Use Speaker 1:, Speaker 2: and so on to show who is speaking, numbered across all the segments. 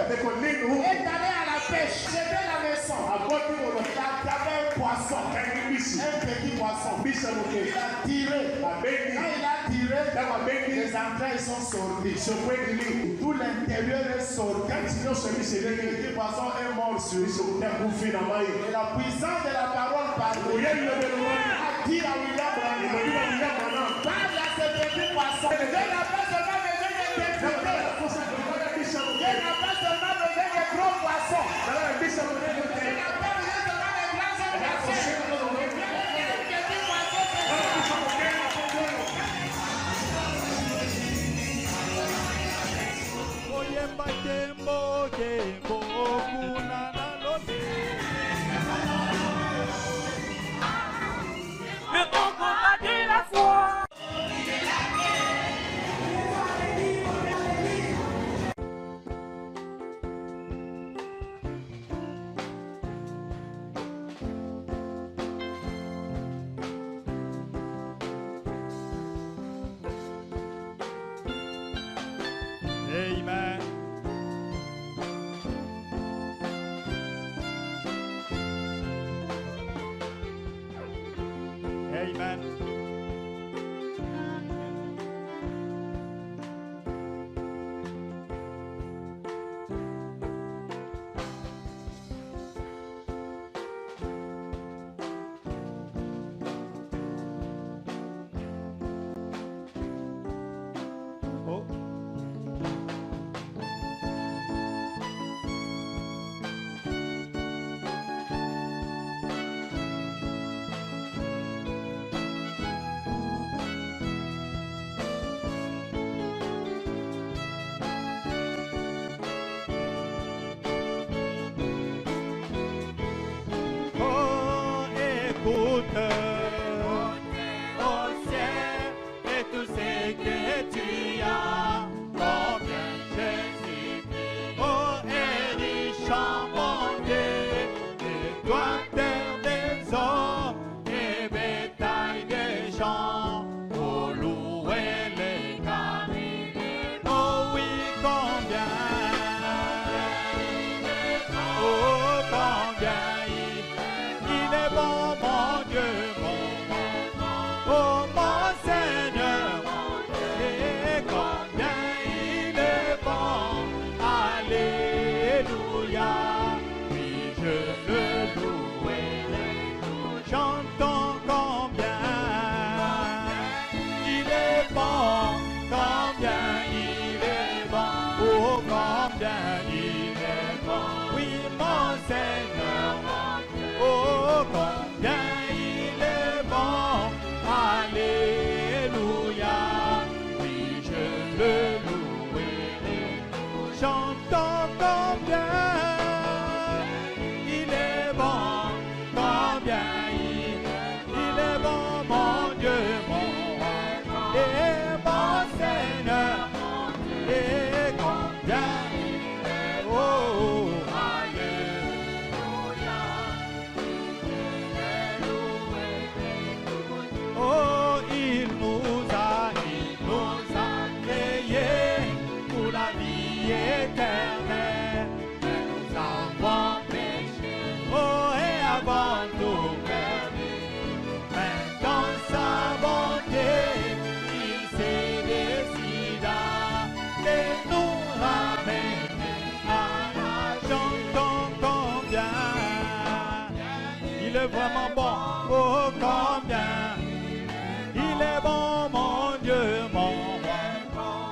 Speaker 1: pescateurs. Est allé à la pêche. C'était la maison. Il avait un poisson. Un petit poisson. Il a tiré. Quand il a tiré, les entrailles sont sorties. Tout l'intérieur est sorti. Le petit poisson est mort sur lui. Et la puissance de la parole parle. A dit à William Branham, parle à ce petit poisson. Je n'ai pas seulement besoin d'interpréter. Je n'ai pas seulement besoin de gros poissons. Je n'ai pas besoin seulement de grands hommes d'affaires.
Speaker 2: Le combat de la foi.
Speaker 3: Amen. Amen. Oh. Oh, écoute, au ciel et tout ce que tu as, combien Jésus, oh, et riche en bonté, et toi terre des hommes et bétail des gens, pour louer les caries. Oh oui, combien, oh combien. Il est bon, mon Dieu, oh mon Seigneur, et combien il est bon, alléluia, oui je le louerai, chantons combien il est bon, combien il est bon, oh combien il est bon, oui mon Seigneur, oh, combien il est bon, alléluia, oui, je le louerai, chantons combien il est bon, combien il est bon, mon Dieu, mon roi, et mon Seigneur, et combien, oh, oh, il nous a créés pour la vie éternelle, mais nous avons péché, oh, et avant nous perdu, mais dans sa bonté, il s'est décidé de nous ramener à la chantons combien, il est vraiment bon, oh, combien. Il est bon, mon Dieu, mon roi,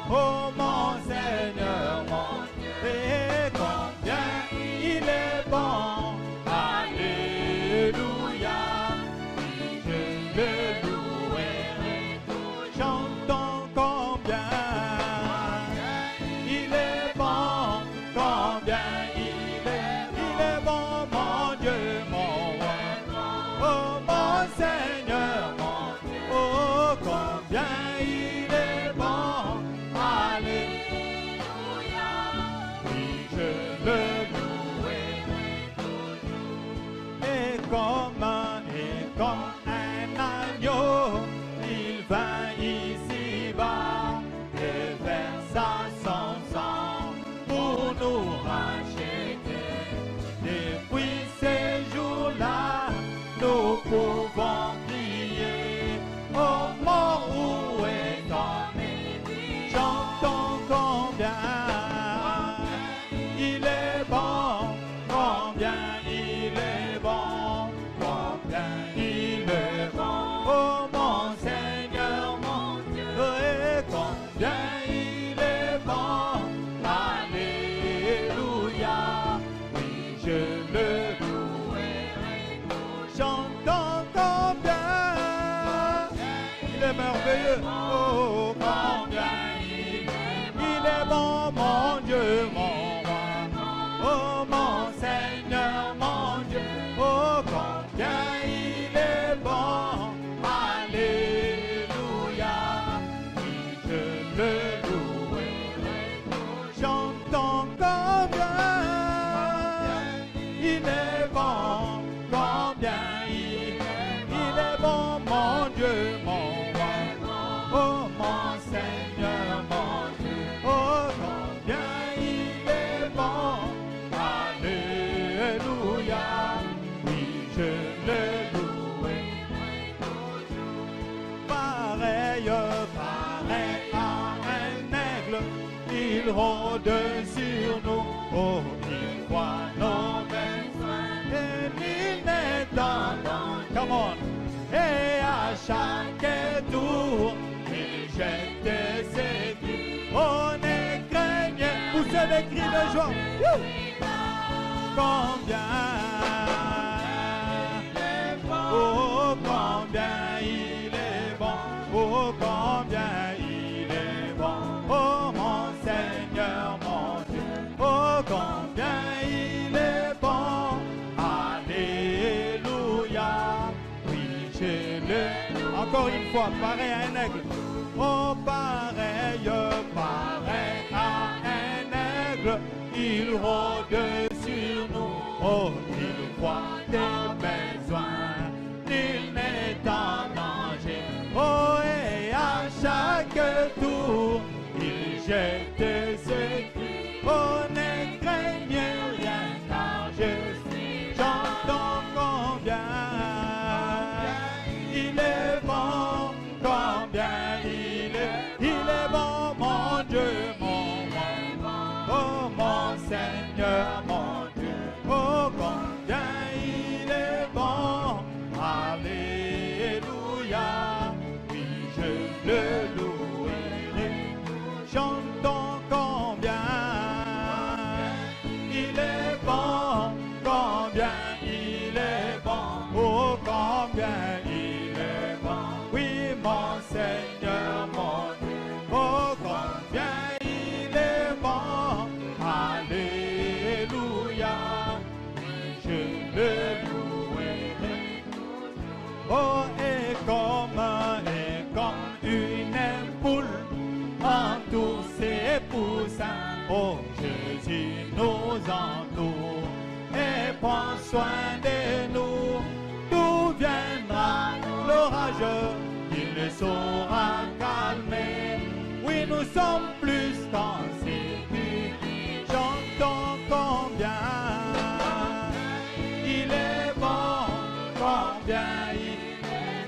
Speaker 3: oh mon Seigneur, mon Dieu, et combien il est bon, alléluia, je le louerai, chantons combien il est bon, combien il est bon, mon Dieu, mon roi, oh mon Seigneur, mon Dieu. Oh, combien il est bon, alléluia, oui, je le louerai toujours. Et comme un agneau, il vint ici-bas et versa son sang pour nous rachetés. Depuis ces jours-là, nous pouvons crier, oh mort, où est ton ennemi? Chantons combien il est bon, combien il est bon, combien il est bon, oh mon Seigneur, mon Dieu, et combien il est bon, alléluia, oui je le louerai, chantons combien il est merveilleux, oh combien il est bon, mon Dieu, mon roi, oh mon Seigneur, mon Dieu, oh combien il est bon, alléluia, oui je le louerai, chantons combien il est bon, combien il est bon, mon Dieu, mon roi, oh mon Seigneur, mon Dieu, oh combien il est bon, alléluia, oui je le louerai toujours. Pareil, pareil à un aigle, il rôde sur nous, oh il voit nos besoins, et il n'est en danger. Come on. Et à chaque tour, il jette ses cris. On est craignant, poussez des cris de joie. Combien oh combien il est bon, oh combien il est bon, oh mon Seigneur, mon Dieu, oh combien il est bon, alléluia, oui je le, encore une fois, pareil à un aigle, oh pareil, pareil à un aigle, il rôde sur nous, oh il voit des besoins, il n'est en danger, oh et à chaque tour, il jette ses cris, oh ne craignez rien car je suis, chantons combien il est bon, combien il est bon, mon Dieu, mon roi, oh mon Seigneur, mon Dieu, oh combien il est bon, alléluia, oui je le louerai, chantons combien il est bon, combien il est bon, oh combien il est bon, oui mon Seigneur, mon Dieu, oh combien il est bon, alléluia, oui je le louerai, oh et comme une poule entoure ses poussins, oh Jésus nous entoure et prend soin de nous, d'où viendra l'orage, il le saura calmer, oui nous sommes plus qu'en sécurité, chantons combien il est bon, combien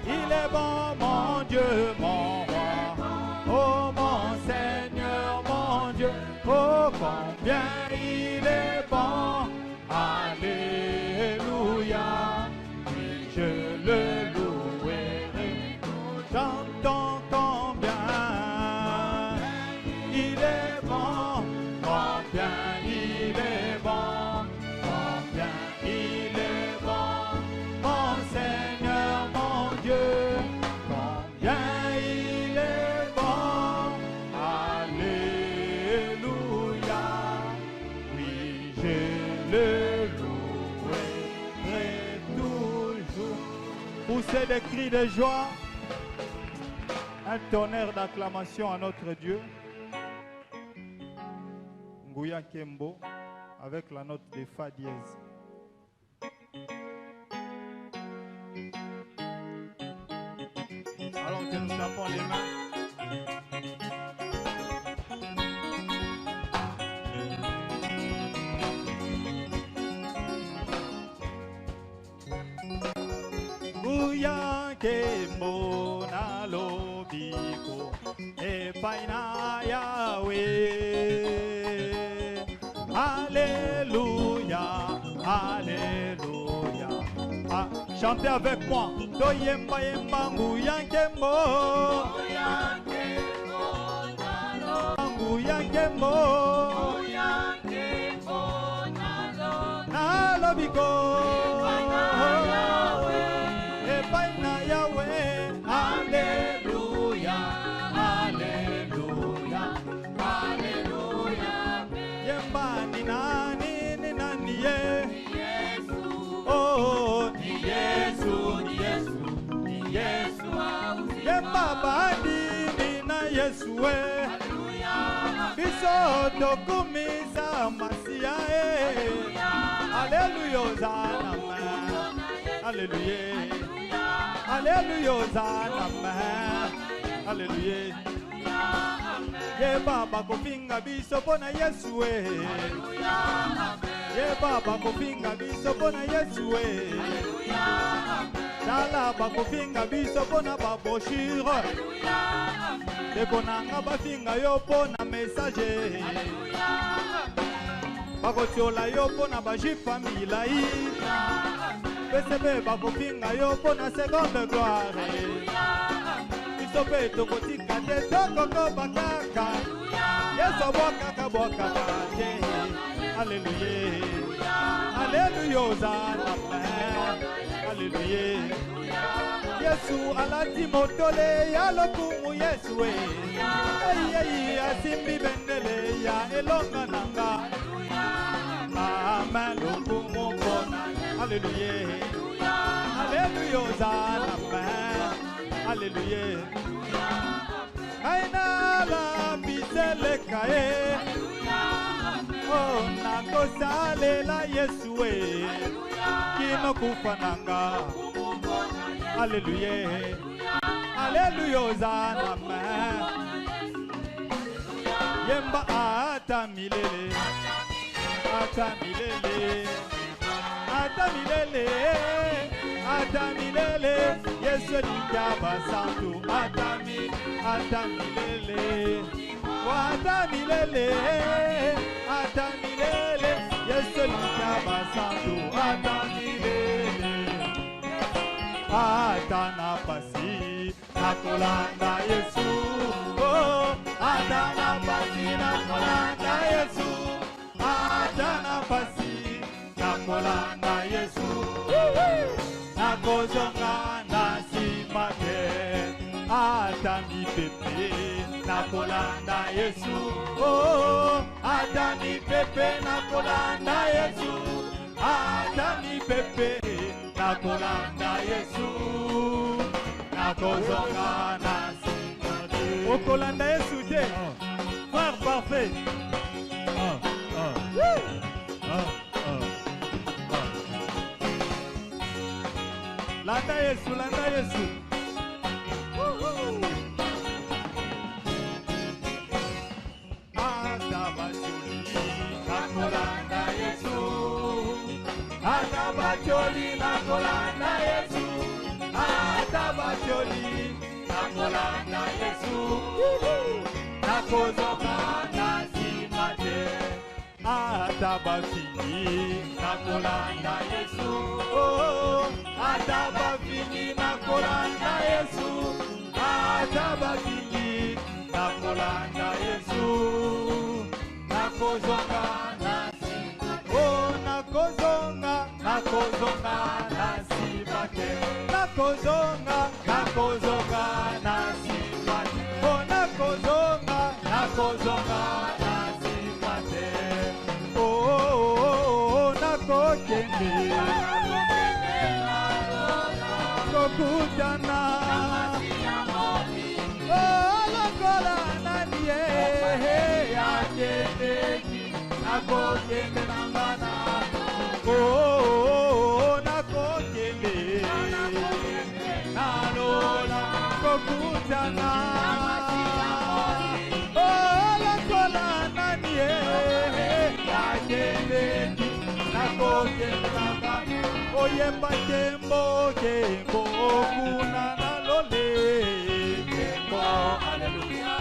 Speaker 3: il est bon, mon Dieu, mon roi, oh mon Seigneur, mon Dieu, oh combien il est bon, alléluia, oui je le louerai, chantons combien il est bon, combien il est bon, combien il est bon, mon Seigneur, mon Dieu, combien il est bon, alléluia, oui je le louerai toujours. Poussez des cris de joie, un tonnerre d'acclamation à notre Dieu. Nguya Kembo avec la note de Fa dièse. Alors que nous tapons les mains. nkembo na lobiko epai na Yahweh. Alléluia, Alléluia. Ah, chantez avec moi. Toyemba yemba nguyankembo. Nguyankembo. Na lobiko. Epai na Yahweh. Alléluia, Alléluia, Alléluia. Yemba ni nani ye. Oh, ni Yesu, ni Yesu, ni Yesu. Yemba bandi ni na Yesu we. Biso tokumisa masia Alléluia, Hosanna. Alléluia. Alléluia, Hosanna. Alléluia. Ye baba kofinga biso pona Yesu we. Ye baba kofinga biso pona Yesu we. Dala bakofinga biso pona baboshure. Dekonanga bafinga yo pona messager. Bakotiola yo pona bajifa milai. Pesebe bakofinga yo pona seconde gloire. Biso pe tokotika te tokoko bakaka. Yeso bokaka bokaka te. Alléluia. Alléluia, Hosanna. Alléluia. Yesu alati motole ya lokumu Yesu we. Eyi asimbi bendele ya elonga nanga. Amen lokumu bona. Alléluia. Alléluia, Hosanna. Alléluia. Kaina la bisele kae. Oh, nakosale la Yesu we. Kino kufananga. Alléluia. Alléluia, Hosanna. Yemba ata milele. Ata milele. Ata milele. Ata milele. Yesu ni kaba santu. Ata milele. Ata milele. Ata milele. Yesu ni kaba santu. Ata milele. Ata nafasi nakolanda Yesu. Oh, ata nafasi nakolanda Yesu. Ata nafasi nakolanda Yesu. Nakozonga nasimake. Ata mipepe nakolanda Yesu. Oh, ata mipepe nakolanda Yesu. Ata mipepe nakolanda Yesu. Nakozonga nasimake. Okolanda Yesu te. Frère parfait. Landa Yesu, landa Yesu. Atabacholi nakolanda Yesu. Atabacholi nakolanda Yesu. Atabacholi nakolanda Yesu. Nakozonga nasimate. Atabafini nakolanda Yesu. Oh, atabafini nakolanda Yesu. Atabafini nakolanda Yesu. Nakozonga nasimate. Oh, nakozonga nasimate. Nakozonga nasimate. Oh, nakozonga nasimate. Oh, nakokende kokutana. Oh, lokola nanie akendeki nakokende nangana. Oh, nakokende nalola kokutana. Oh, lokola nanie akendeki nakokende nangana. Oh, yemba kembo kembo kuna na lole kembo haleluya.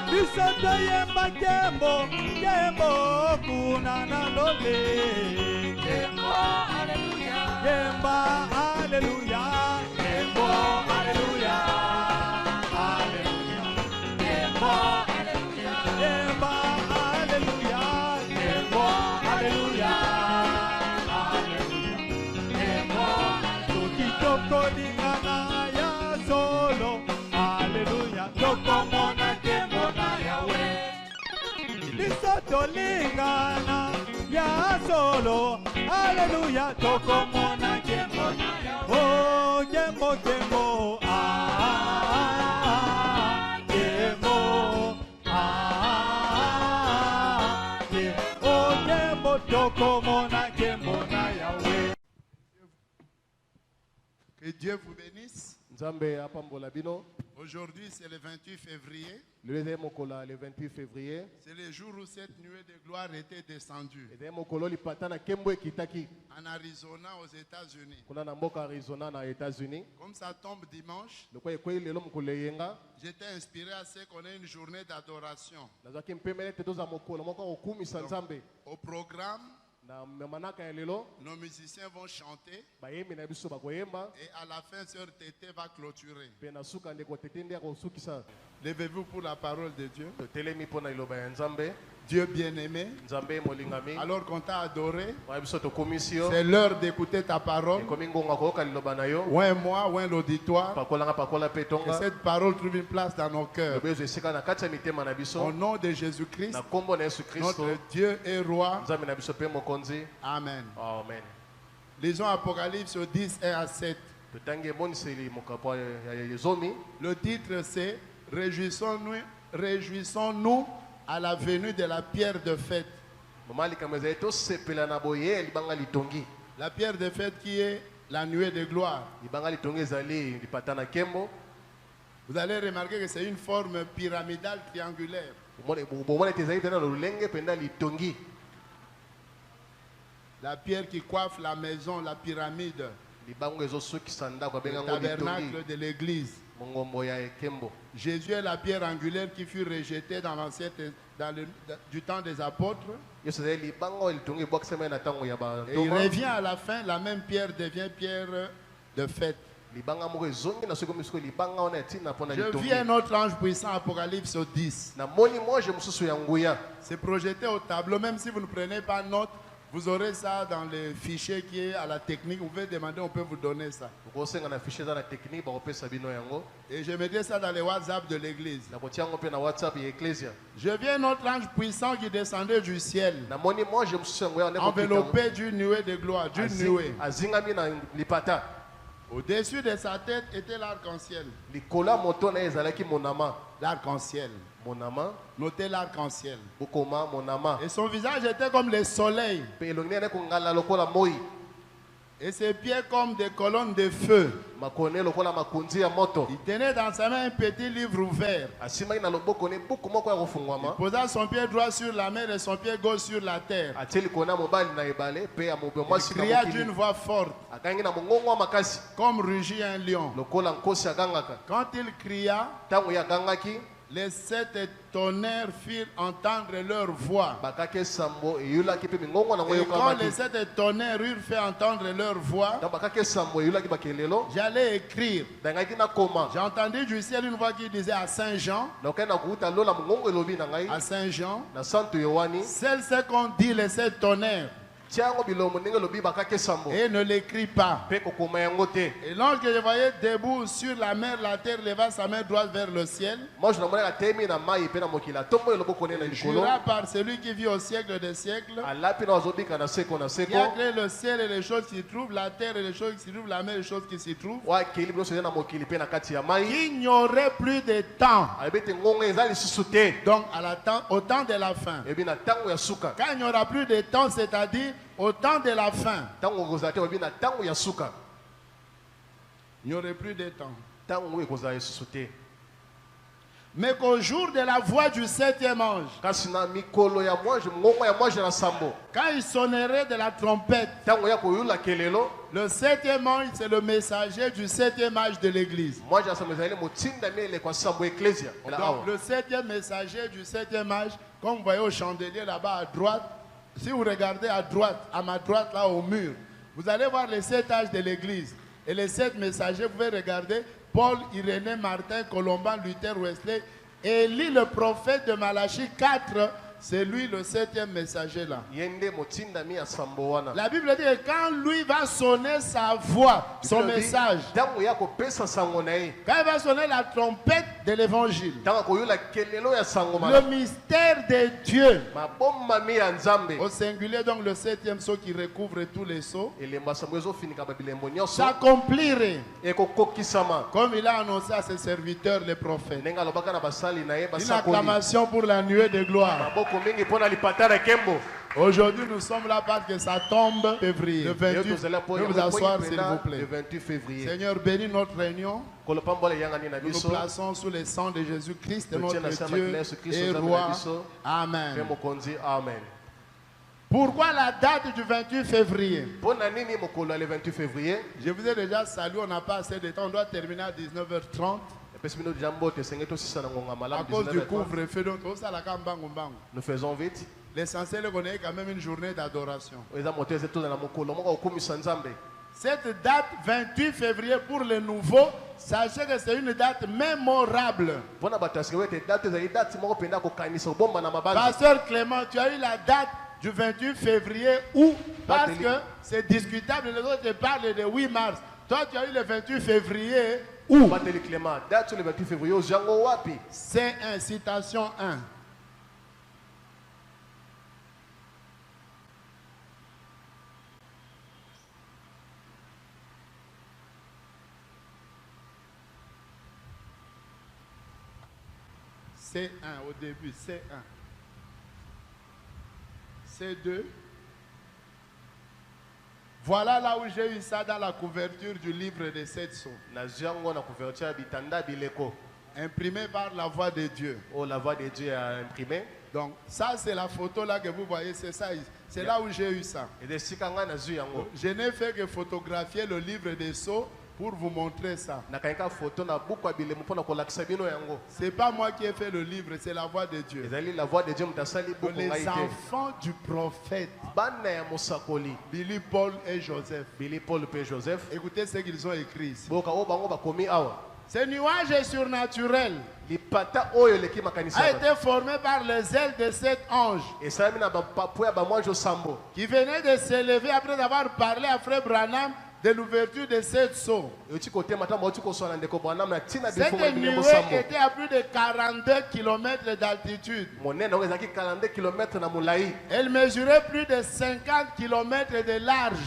Speaker 3: Bisoto yemba kembo kembo kuna na lole kembo haleluya. Yemba haleluya kembo haleluya haleluya kembo haleluya yemba haleluya kembo haleluya haleluya kembo tukitoko lingana ya solo haleluya toko mona kembo na yawe lisoto lingana ya solo haleluya toko mona kembo na yawe oh kembo kembo kembo oh kembo toko mona kembo na yawe.
Speaker 4: Que Dieu vous bénisse.
Speaker 1: Nzambe apambola bino.
Speaker 4: Aujourd'hui, c'est le 28 février.
Speaker 1: Le 28 février.
Speaker 4: C'est le jour où cette nuée de gloire était descendue en Arizona, aux États-Unis. Comme ça tombe dimanche, j'étais inspiré à ce qu'on ait une journée d'adoration. Au programme, nos musiciens vont chanter et à la fin, Sœur Tété va clôturer. Levez-vous pour la parole de Dieu. Dieu bien-aimé, alors qu'on t'a adoré, c'est l'heure d'écouter ta parole. Ou un mois, ou un l'auditoire. Que cette parole trouve une place dans nos cœurs. Au nom de Jésus-Christ, notre Dieu est roi. Amen.
Speaker 1: Amen.
Speaker 4: Lisons Apocalypse 10, 1 à 7. Le titre c'est Réjouissons-nous à la venue de la pierre de fête. La pierre de fête qui est la nuée de gloire. Vous allez remarquer que c'est une forme pyramidale triangulaire. La pierre qui coiffe la maison, la pyramide, le tabernacle de l'église. Jésus est la pierre angulaire qui fut rejetée dans du temps des apôtres. Et il revient à la fin, la même pierre devient pierre de fête. Je vis un autre ange puissant, Apocalypse 10. C'est projeté au tableau, même si vous ne prenez pas note. Vous aurez ça dans le fichier qui est à la technique. Vous pouvez demander, on peut vous donner ça. Et je mettrai ça dans les WhatsApp de l'église. Je vis un autre ange puissant qui descendait du ciel, enveloppé d'une nuée de gloire, d'une nuée. Au-dessus de sa tête était l'arc-en-ciel. L'arc-en-ciel. Notez l'arc-en-ciel. Et son visage était comme le soleil. Et ses pieds comme des colonnes de feu. Il tenait dans sa main un petit livre ouvert. Il posa son pied droit sur la mer et son pied gauche sur la terre. Il cria d'une voix forte, comme rugit un lion. Quand il cria, les 7 tonnerres firent entendre leur voix. Et quand les 7 tonnerres eurent fait entendre leur voix, j'allais écrire. J'ai entendu du ciel une voix qui disait à Saint Jean, celle qu'on dit les 7 tonnerres, et ne l'écrit pas. Et l'ange que je voyais debout sur la mer, la terre leva sa main droite vers le ciel. Il jura par celui qui vit au siècle des siècles, qui a créé le ciel et les choses qui s'y trouvent, la terre et les choses qui s'y trouvent, la mer et les choses qui s'y trouvent, qu'il n'y aurait plus de temps. Donc au temps de la fin. Quand il n'y aura plus de temps, c'est-à-dire au temps de la fin, il n'y aurait plus de temps. Mais qu'au jour de la voix du 7e ange, quand il sonnerait de la trompette, le 7e ange, c'est le messager du 7e âge de l'église. Donc, le 7e messager du 7e âge, comme vous voyez au chandelier là-bas à droite, si vous regardez à droite, à ma droite là au mur, vous allez voir les 7 âges de l'église. Et les 7 messagers, vous pouvez regarder Paul, Irénée, Martin, Colomban, Luther, Wesley, Élie le prophète de Malachie 4, c'est lui le 7e messager là. La Bible dit que quand lui va sonner sa voix, son message, quand il va sonner la trompette de l'évangile, le mystère de Dieu, au singulier donc le 7e sceau qui recouvre tous les sceaux, s'accomplirait comme il a annoncé à ses serviteurs les prophètes. Une acclamation pour la nuée de gloire. Aujourd'hui, nous sommes là parce que ça tombe février. Le 28, veuillez vous asseoir s'il vous plaît. Seigneur, bénis notre réunion. Nous nous plaçons sous le sang de Jésus-Christ, notre Dieu et Roi. Amen. Pourquoi la date du 28 février? Je vous ai déjà salué, on n'a pas assez de temps, on doit terminer à 19h30. À cause du couvre-feu, donc nous faisons vite. L'essentiel est qu'on ait quand même une journée d'adoration. Cette date 28 février pour les nouveaux, sachez que c'est une date mémorable. Pasteur Clément, tu as eu la date du 28 février où? Parce que c'est discutable, les autres te parlent de 8 mars. Toi, tu as eu le 28 février où? C'est 1, citation 1. C1 au début, C1. C2. Voilà là où j'ai eu ça dans la couverture du livre des 7 sceaux. Imprimé par la voix de Dieu. Oh, la voix de Dieu a imprimé. Donc ça c'est la photo là que vous voyez, c'est ça. C'est là où j'ai eu ça. Je n'ai fait que photographier le livre des sceaux pour vous montrer ça. C'est pas moi qui ai fait le livre, c'est la voix de Dieu. Les enfants du prophète Billy, Paul et Joseph. Écoutez ce qu'ils ont écrit ici. Ce nuage surnaturel a été formé par les ailes de 7 anges qui venaient de s'élever après avoir parlé à Frère Branham de l'ouverture de 7 sceaux. Cette nuée était à plus de 42 km d'altitude. Elle mesurait plus de 50 km de large.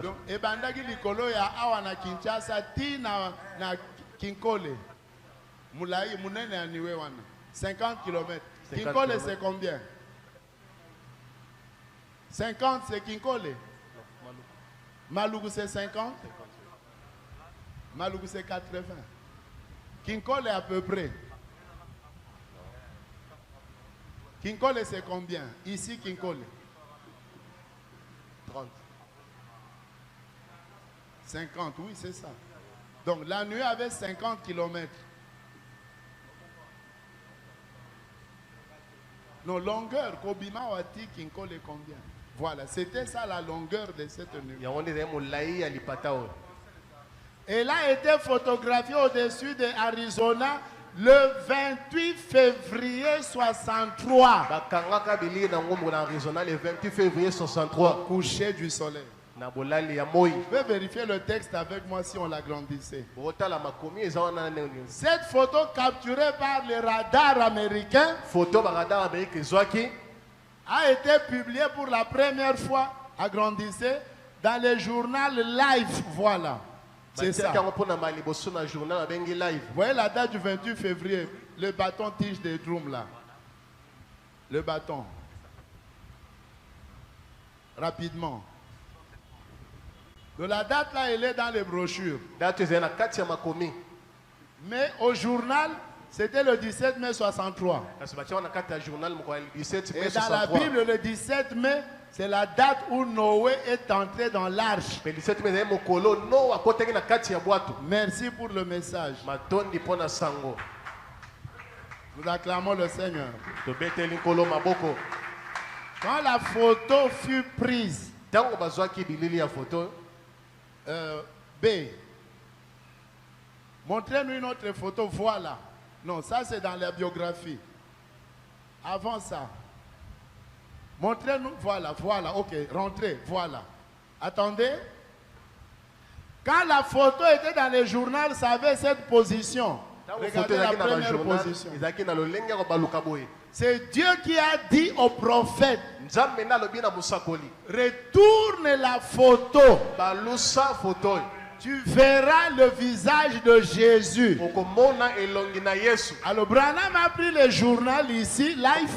Speaker 4: Donc, ebandaki likolo ya awa na Kinshasa ti na Kinkole. Mulai munene ya niwe wana. 50 km. Kinkole c'est combien? 50 c'est Kinkole. Malugu c'est 50. Malugu c'est 80. Kinkole à peu près. Kinkole c'est combien? Ici Kinkole. 30. 50, oui c'est ça. Donc la nuée avait 50 km. Non, longueur, Kobima Wati Kinkole combien? Voilà, c'était ça la longueur de cette nuit. Elle a été photographiée au-dessus de Arizona le 28 février 63. Le 28 février 63. Coucher du soleil. Vous pouvez vérifier le texte avec moi si on l'agrandissait. Cette photo capturée par le radar américain a été publiée pour la première fois, agrandissée, dans le journal Life. Voilà. C'est ça. Vous voyez la date du 28 février, le bâton tige des drums là. Le bâton. Rapidement. Donc la date là, elle est dans les brochures. Mais au journal, c'était le 17 mai 63. Et dans la Bible, le 17 mai, c'est la date où Noé est entré dans l'arche. Merci pour le message. Nous acclamons le Seigneur. Quand la photo fut prise, B, montrez-nous une autre photo, voilà. Non, ça c'est dans la biographie. Avant ça. Montrez-nous, voilà, ok, rentrez, voilà. Attendez. Quand la photo était dans le journal, ça avait cette position. Regardez la première position. C'est Dieu qui a dit au prophète, retourne la photo. Tu verras le visage de Jésus. Alors Branham a pris le journal ici, live.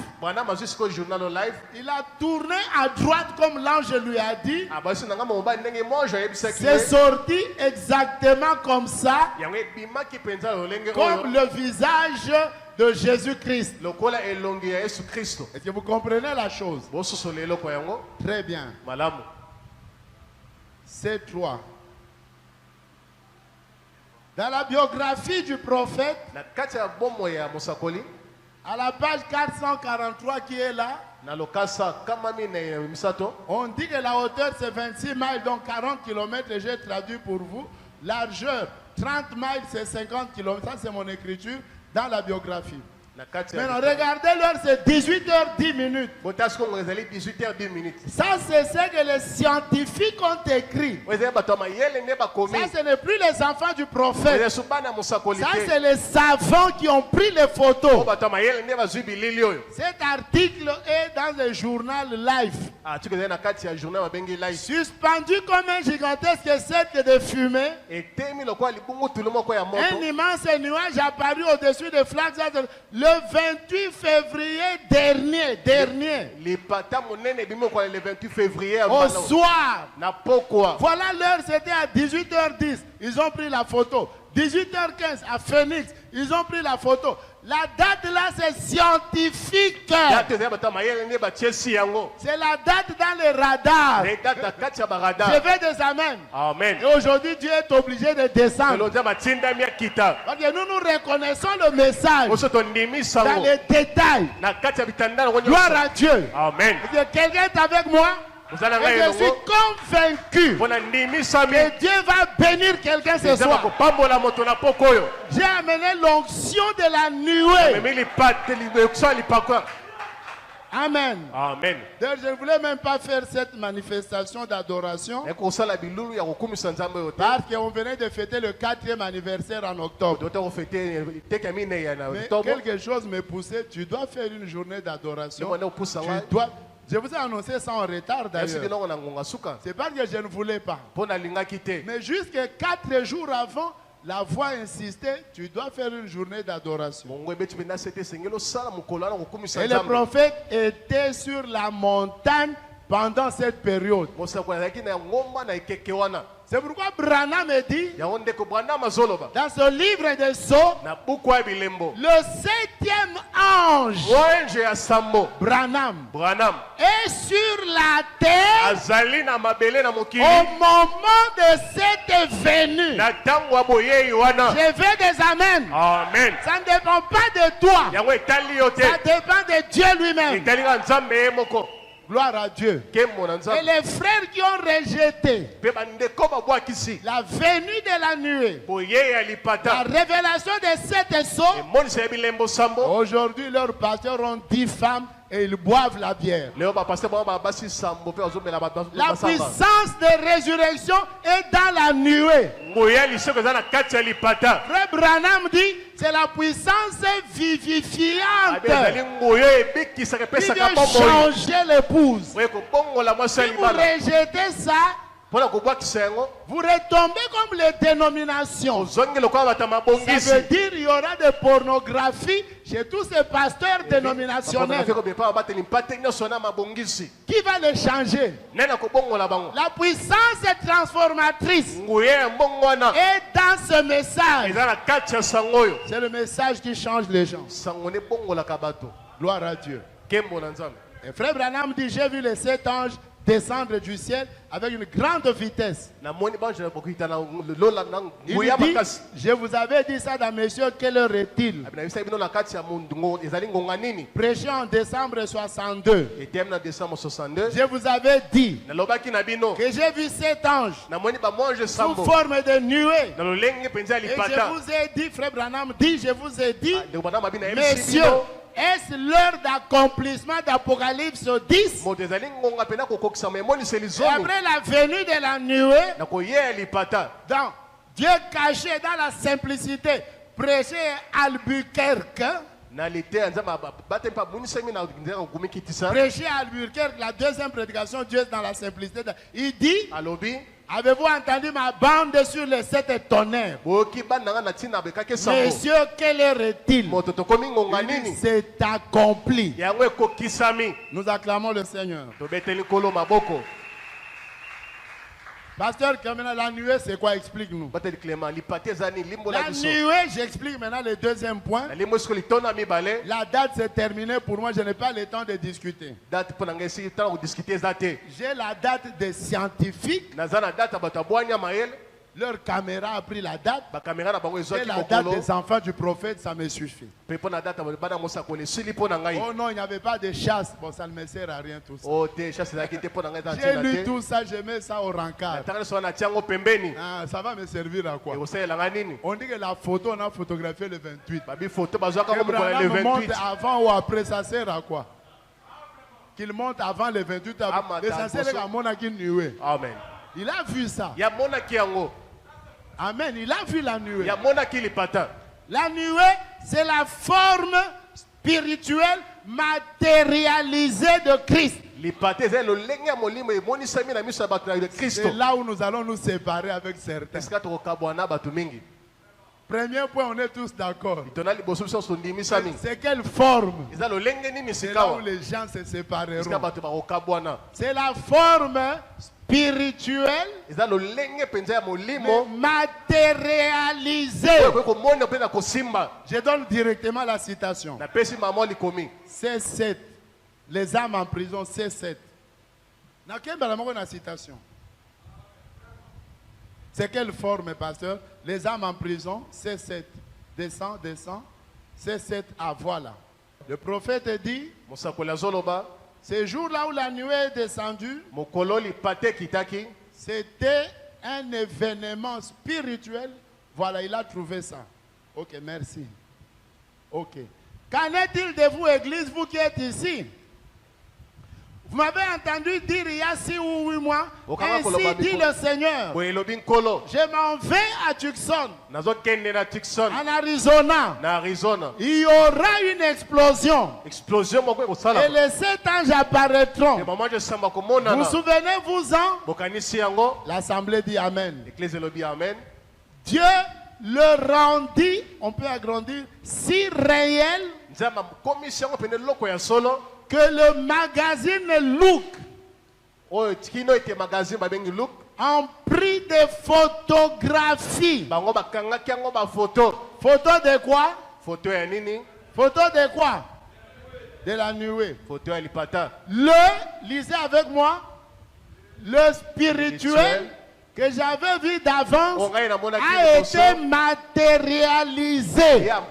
Speaker 4: Il a tourné à droite comme l'ange lui a dit. C'est sorti exactement comme ça, comme le visage de Jésus-Christ. Est-ce que vous comprenez la chose? Très bien. C'est 3. Dans la biographie du prophète, à la page 443 qui est là, on dit que la hauteur c'est 26 miles, donc 40 km, et j'ai traduit pour vous. Largeur, 30 miles, c'est 50 km. Ça, c'est mon écriture dans la biographie. Maintenant, regardez l'heure, c'est 18h10 minutes. Ça, c'est ce que les scientifiques ont écrit. Ça, ce n'est plus les enfants du prophète. Ça, c'est les savants qui ont pris les photos. Cet article est dans le journal Life. Suspendu comme un gigantesque cercle de fumée. Un immense nuage apparu au-dessus des flaques. Le 28 février dernier. Au soir. Voilà l'heure, c'était à 18h10. Ils ont pris la photo. 18h15 à Phoenix, ils ont pris la photo. La date là, c'est scientifique. C'est la date dans le radar. Je vais des amens.
Speaker 1: Amen.
Speaker 4: Et aujourd'hui, Dieu est obligé de descendre. Parce que nous reconnaissons le message dans les détails. Gloire à Dieu.
Speaker 1: Amen.
Speaker 4: Quelqu'un est avec moi? Et je suis convaincu que Dieu va bénir quelqu'un ce soir. J'ai amené l'onction de la nuée. Amen.
Speaker 1: Amen.
Speaker 4: D'ailleurs, je ne voulais même pas faire cette manifestation d'adoration parce qu'on venait de fêter le 4e anniversaire en octobre. Mais quelque chose me poussait. Tu dois faire une journée d'adoration. Je vous ai annoncé ça en retard d'ailleurs. C'est pas que je ne voulais pas. Mais jusqu'à 4 jours avant, la voix insistait, tu dois faire une journée d'adoration. Et le prophète était sur la montagne pendant cette période. C'est pourquoi Branham dit, dans ce livre des Sceaux, le 7e ange, Branham, est sur la terre au moment de cette venue. Je veux des amens.
Speaker 1: Amen.
Speaker 4: Ça ne dépend pas de toi. Ça dépend de Dieu lui-même. Gloire à Dieu. Et les frères qui ont rejeté la venue de la nuée, la révélation des 7 sceaux, aujourd'hui leurs pasteurs ont 10 femmes et ils boivent la bière. La puissance de résurrection est dans la nuée. Frère Branham dit, c'est la puissance vivifiante qui vient changer l'épouse. Si vous rejetez ça, vous retombez comme les dénominations. Ça veut dire qu'il y aura de pornographie, chez tous ces pasteurs dénominationnels. Qui va les changer? La puissance transformatrice est dans ce message. C'est le message qui change les gens. Gloire à Dieu. Et Frère Branham dit, j'ai vu les 7 anges descendre du ciel avec une grande vitesse. Il dit, je vous avais dit ça dans Messieurs, quelle heure est-il? Prêché en décembre 62. Je vous avais dit que j'ai vu 7 anges sous forme de nuée. Et je vous ai dit, Frère Branham dit, je vous ai dit, messieurs, est-ce l'heure d'accomplissement d'Apocalypse 10? Et après la venue de la nuée, dans Dieu caché dans la simplicité, prêché Albuquerque. Prêché Albuquerque, la deuxième prédication, Dieu dans la simplicité. Il dit, avez-vous entendu ma bande sur les 7 tonnerres? Messieurs, quelle heure est-il? C'est accompli. Nous acclamons le Seigneur. Pasteur, la nuée, c'est quoi? Explique-nous. La nuée, j'explique maintenant le deuxième point. La date s'est terminée pour moi, je n'ai pas le temps de discuter. J'ai la date des scientifiques. Leur caméra a pris la date. Et la date des enfants du prophète, ça me suffit. Oh non, il n'y avait pas de chasse. Bon, ça ne me sert à rien tout ça. J'ai lu tout ça, je mets ça au rencard. Ah, ça va me servir à quoi? On dit que la photo, on a photographié le 28. Que monte avant ou après, ça sert à quoi? Qu'il monte avant le 28. L'essentiel est qu'à mon nuée.
Speaker 1: Amen.
Speaker 4: Il a vu ça. Amen. Il a vu la nuée. La nuée, c'est la forme spirituelle matérialisée de Christ. C'est là où nous allons nous séparer avec certains. Premier point, on est tous d'accord. C'est quelle forme? C'est là où les gens se sépareront. C'est la forme spirituelle, mais matérialisée. Je donne directement la citation. C'est 7. Les âmes en prison, c'est 7. La citation. C'est quelle forme, pasteur? Les âmes en prison, c'est 7. Descend. C'est 7. Ah, voilà. Le prophète dit, ce jour-là où la nuée est descendue, c'était un événement spirituel. Voilà, il a trouvé ça. Ok, merci. Ok. Qu'en est-il de vous, Église, vous qui êtes ici? Vous m'avez entendu dire il y a 6 ou 8 mois, ainsi dit le Seigneur, je m'en vais à Tucson, en Arizona. Il y aura une explosion. Et les 7 anges apparaîtront. Vous souvenez-vous-en? L'assemblée dit Amen. Dieu le rendit, on peut agrandir, si réel que le magazine Look en pris des photographies. Photo de quoi? Photo de quoi? De la nuée. Lisez avec moi, le spirituel que j'avais vu d'avance a été matérialisé. La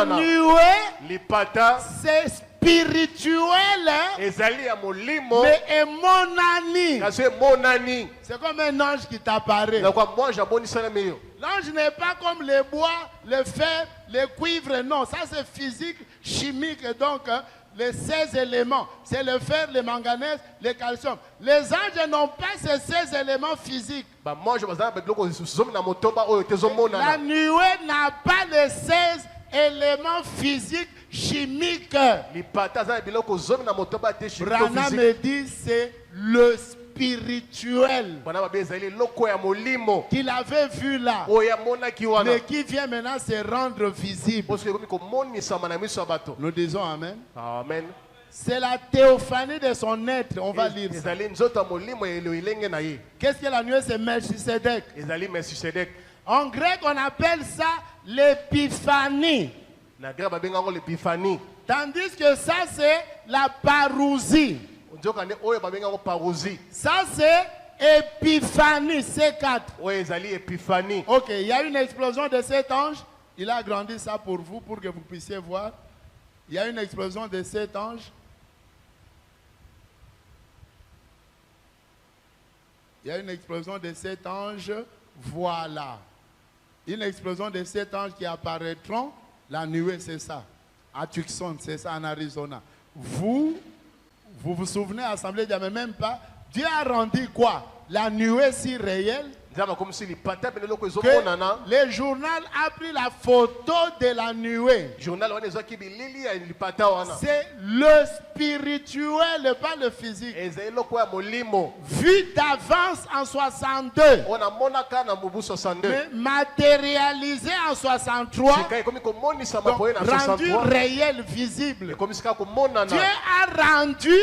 Speaker 4: nuée, c'est spirituel, mais est monani. C'est comme un ange qui t'apparaît. L'ange n'est pas comme les bois, le fer, le cuivre, non. Ça c'est physique, chimique, donc les 16 éléments, c'est le fer, le manganèse, le calcium. Les anges n'ont pas ces 16 éléments physiques. La nuée n'a pas les 16 éléments physiques, chimiques. Branham me dit c'est le spirituel qu'il avait vu là, mais qui vient maintenant se rendre visible. Nous disons Amen.
Speaker 1: Amen.
Speaker 4: C'est la théophanie de son être, on va lire ça. Qu'est-ce que la nuée? C'est Melchisedec. En grec, on appelle ça l'épiphanie. Tandis que ça, c'est la parousie. Ça, c'est épiphanie, C4. Ok, il y a une explosion de cet ange. Il a agrandi ça pour vous, pour que vous puissiez voir. Il y a une explosion de cet ange. Il y a une explosion de cet ange. Voilà. Une explosion de cet ange qui apparaîtront. La nuée, c'est ça. À Tucson, c'est ça en Arizona. Vous vous souvenez, Assemblée, mais même pas. Dieu a rendu quoi? La nuée si réelle. Que le journal a pris la photo de la nuée. C'est le spirituel, pas le physique. Vu d'avance en 62. Mais matérialisé en 63. Donc, rendu réel, visible. Dieu a rendu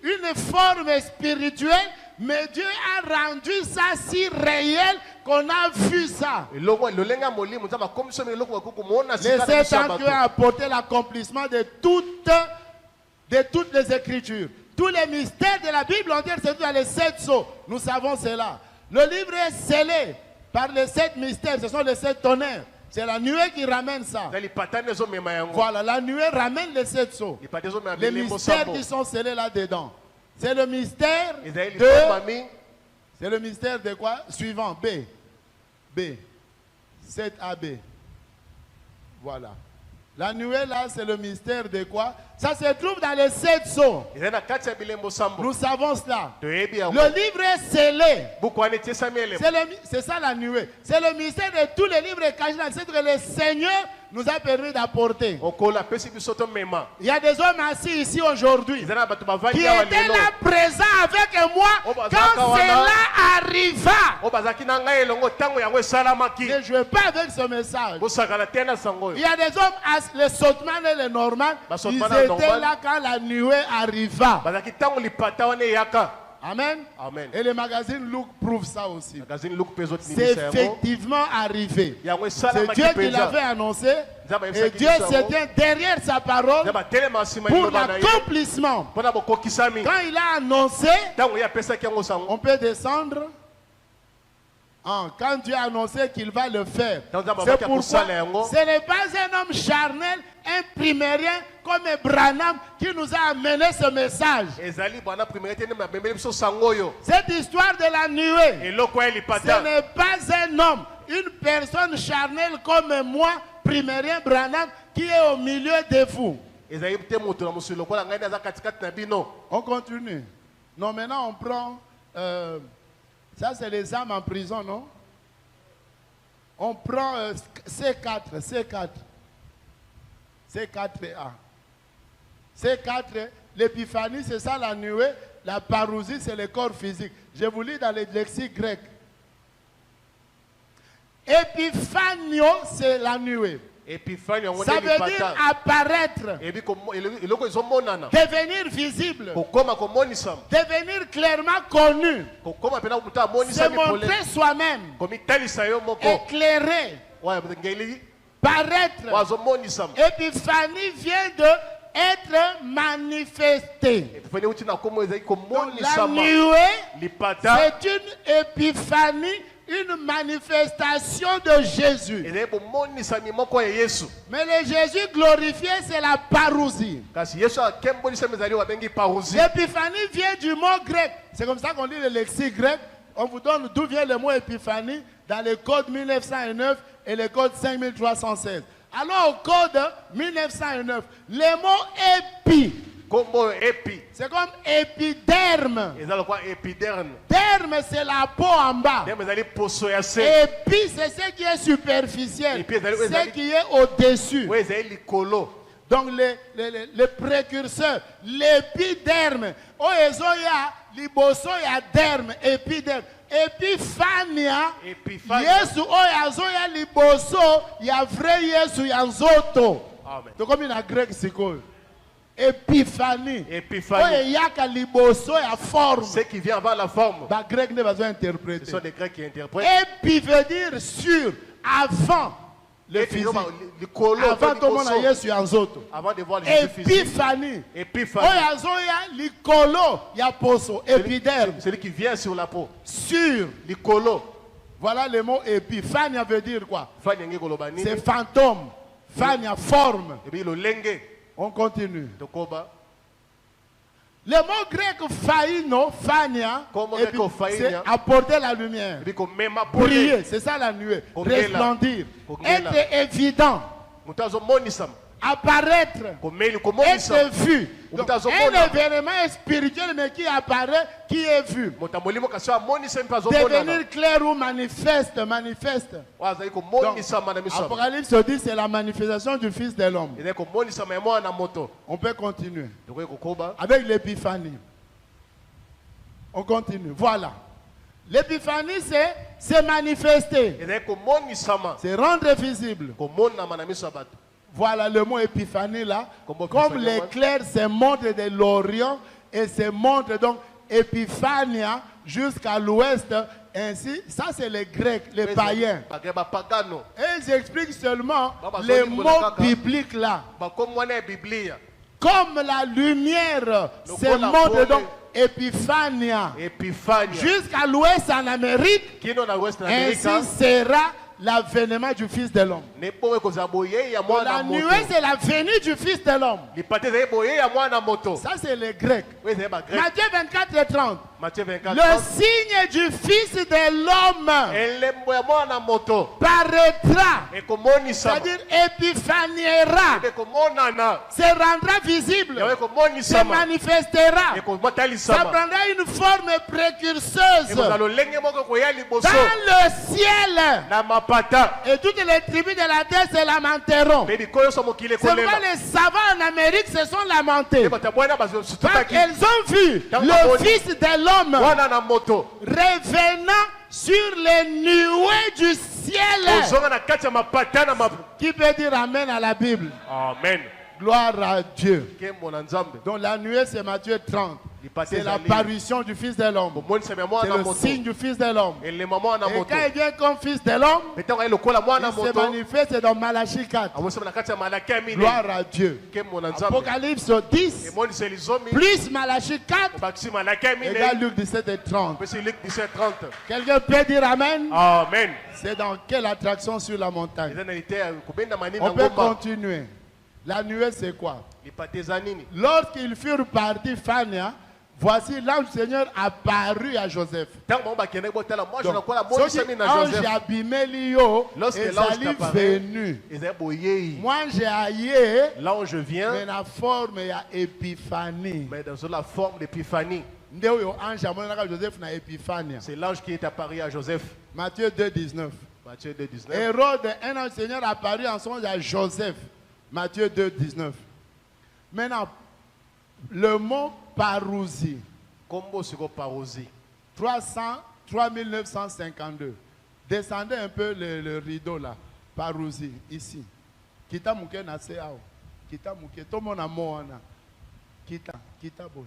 Speaker 4: une forme spirituelle. Mais Dieu a rendu ça si réel qu'on a vu ça. Les 7 ans Dieu a apporté l'accomplissement de toutes les Écritures. Tous les mystères de la Bible entière, c'est dans les 7 sceaux. Nous savons cela. Le livre est scellé par les 7 mystères. Ce sont les 7 tonnerres. C'est la nuée qui ramène ça. Voilà, la nuée ramène les 7 sceaux. Les mystères qui sont scellés là-dedans. C'est le mystère de... C'est le mystère de quoi? Suivant, B. 7AB. Voilà. La nuée là, c'est le mystère de quoi? Ça se trouve dans les 7 sceaux. Nous savons cela. Le livre est scellé. C'est ça la nuée. C'est le mystère de tous les livres cachés dans le que le Seigneur nous a permis d'apporter. Il y a des hommes assis ici aujourd'hui qui étaient là présents avec moi quand cela arriva. Ne jouez pas avec ce message. Il y a des hommes, les Sotman et les Normands, ils étaient là quand la nuée arriva. Amen.
Speaker 1: Amen.
Speaker 4: Et le magazine Look prouve ça aussi. C'est effectivement arrivé. C'est Dieu qui l'avait annoncé. Et Dieu se tient derrière sa parole pour l'accomplissement. Quand il a annoncé, on peut descendre. Quand Dieu a annoncé qu'il va le faire, c'est pourquoi ce n'est pas un homme charnel, un primérien comme Branham qui nous a amené ce message. Cette histoire de la nuée, ce n'est pas un homme, une personne charnelle comme moi, primérien Branham, qui est au milieu de vous. On continue. Non, maintenant on prend... ça, c'est les âmes en prison, non? On prend C4A. C4, l'épiphanie, c'est ça la nuée. La parousie, c'est le corps physique. Je vous lis dans les lexiques grecs. Épiphanio, c'est la nuée. Ça veut dire apparaître, devenir visible, devenir clairement connu, se montrer soi-même, éclairer, paraître. Épiphanie vient de être manifesté. Donc, la nuée, c'est une épiphanie, une manifestation de Jésus. Mais le Jésus glorifié, c'est la parousie. L'épiphanie vient du mot grec. C'est comme ça qu'on lit le lexique grec. On vous donne d'où vient le mot épiphanie dans le code 1909 et le code 5316. Alors au code 1909, le mot épi, c'est comme épiderme. Derme, c'est la peau en bas. Épi, c'est ce qui est superficiel, ce qui est au-dessus. Donc les précurseurs, l'épiderme. Oh, ezoya, liboso ya derme, épiderme. Épiphania, Yesu oh azoya liboso, ya vrai Yesu ya nzoto.
Speaker 1: Amen.
Speaker 4: Donc comme in grec c'est quoi? Épiphanie.
Speaker 1: Épiphanie.
Speaker 4: Oh yaka liboso ya forme.
Speaker 1: Ce qui vient avant la forme.
Speaker 4: Bah grec ne va pas interpréter.
Speaker 1: Ce sont des Grecs qui interprètent.
Speaker 4: Épi veut dire sur, avant. Le physique. Avant tout le monde a Yesu Anzoto.
Speaker 1: Avant de voir le Jésus physique.
Speaker 4: Épiphanie.
Speaker 1: Épiphanie.
Speaker 4: Oh yazoya likolo ya poso. Épiderme.
Speaker 1: Celui qui vient sur la peau.
Speaker 4: Sur.
Speaker 1: Likolo.
Speaker 4: Voilà le mot épiphanie veut dire quoi?
Speaker 1: C'est
Speaker 4: c'est fantôme. Fania forme.
Speaker 1: Et puis le lenge.
Speaker 4: On continue.
Speaker 1: Tokoba.
Speaker 4: Le mot grec faïno, fania, c'est apporter la lumière. Briller, c'est ça la nuée. Resplendir. Être évident. Apparaître. Être vu. Donc, un événement spirituel mais qui apparaît, qui est vu. Devenir clair ou manifeste. Donc, Apocalypse dit c'est la manifestation du Fils de l'homme. On peut continuer. Avec l'épiphanie. On continue. Voilà. L'épiphanie, c'est manifester. C'est rendre visible. Voilà le mot épiphanie là. Comme l'éclair se montre de l'Orient et se montre donc Épiphania jusqu'à l'ouest. Ainsi, ça c'est les Grecs, les païens. Et ils expliquent seulement les mots bibliques là. Comme la lumière se montre donc Épiphania jusqu'à l'ouest en Amérique, ainsi sera l'avènement du Fils de l'homme. La nuée, c'est la venue du Fils de l'homme. Ça, c'est les Grecs. Matthieu 24 et 30. Le signe du Fils de l'homme paraîtra, c'est-à-dire épiphaniera, se rendra visible, se manifestera, ça prendra une forme précurseuse dans le ciel. Et toutes les tribus de la terre se lamenteront. C'est pourquoi les savants en Amérique se sont lamentés. Parce qu'elles ont vu le Fils de l'homme revenant sur les nuées du ciel. Qui peut dire Amen à la Bible?
Speaker 1: Amen.
Speaker 4: Gloire à Dieu. Donc la nuée c'est Matthieu 30. C'est l'apparition du Fils de l'homme. C'est le signe du Fils de l'homme. Et quand il vient comme Fils de l'homme, il se manifeste dans Malachie 4. Gloire à Dieu. Apocalypse 10 plus Malachie 4 égale Luc 17 et 30. Quelqu'un peut dire Amen?
Speaker 1: Amen.
Speaker 4: C'est dans quelle attraction sur la montagne? On peut continuer. La nuée c'est quoi? Lorsqu'ils furent partis, Fania, voici l'ange du Seigneur apparu à Joseph. Donc, l'ange abîmé l'io et s'allie venu. Moi j'ai aillé.
Speaker 1: L'ange vient.
Speaker 4: Mais la forme est épiphanie.
Speaker 1: Mais dans la forme d'épiphanie. C'est l'ange qui est apparu à Joseph.
Speaker 4: Matthieu 2, 19.
Speaker 1: Matthieu 2, 19.
Speaker 4: Hérode, un ange du Seigneur apparu en son à Joseph. Matthieu 2, 19. Maintenant, le mot parousie.
Speaker 1: Combo sur parousie.
Speaker 4: 3952. Descendez un peu le rideau là. Parousie, ici. Kita mouke na seao. Kita mouke. Tout le monde a moana. Kita boy.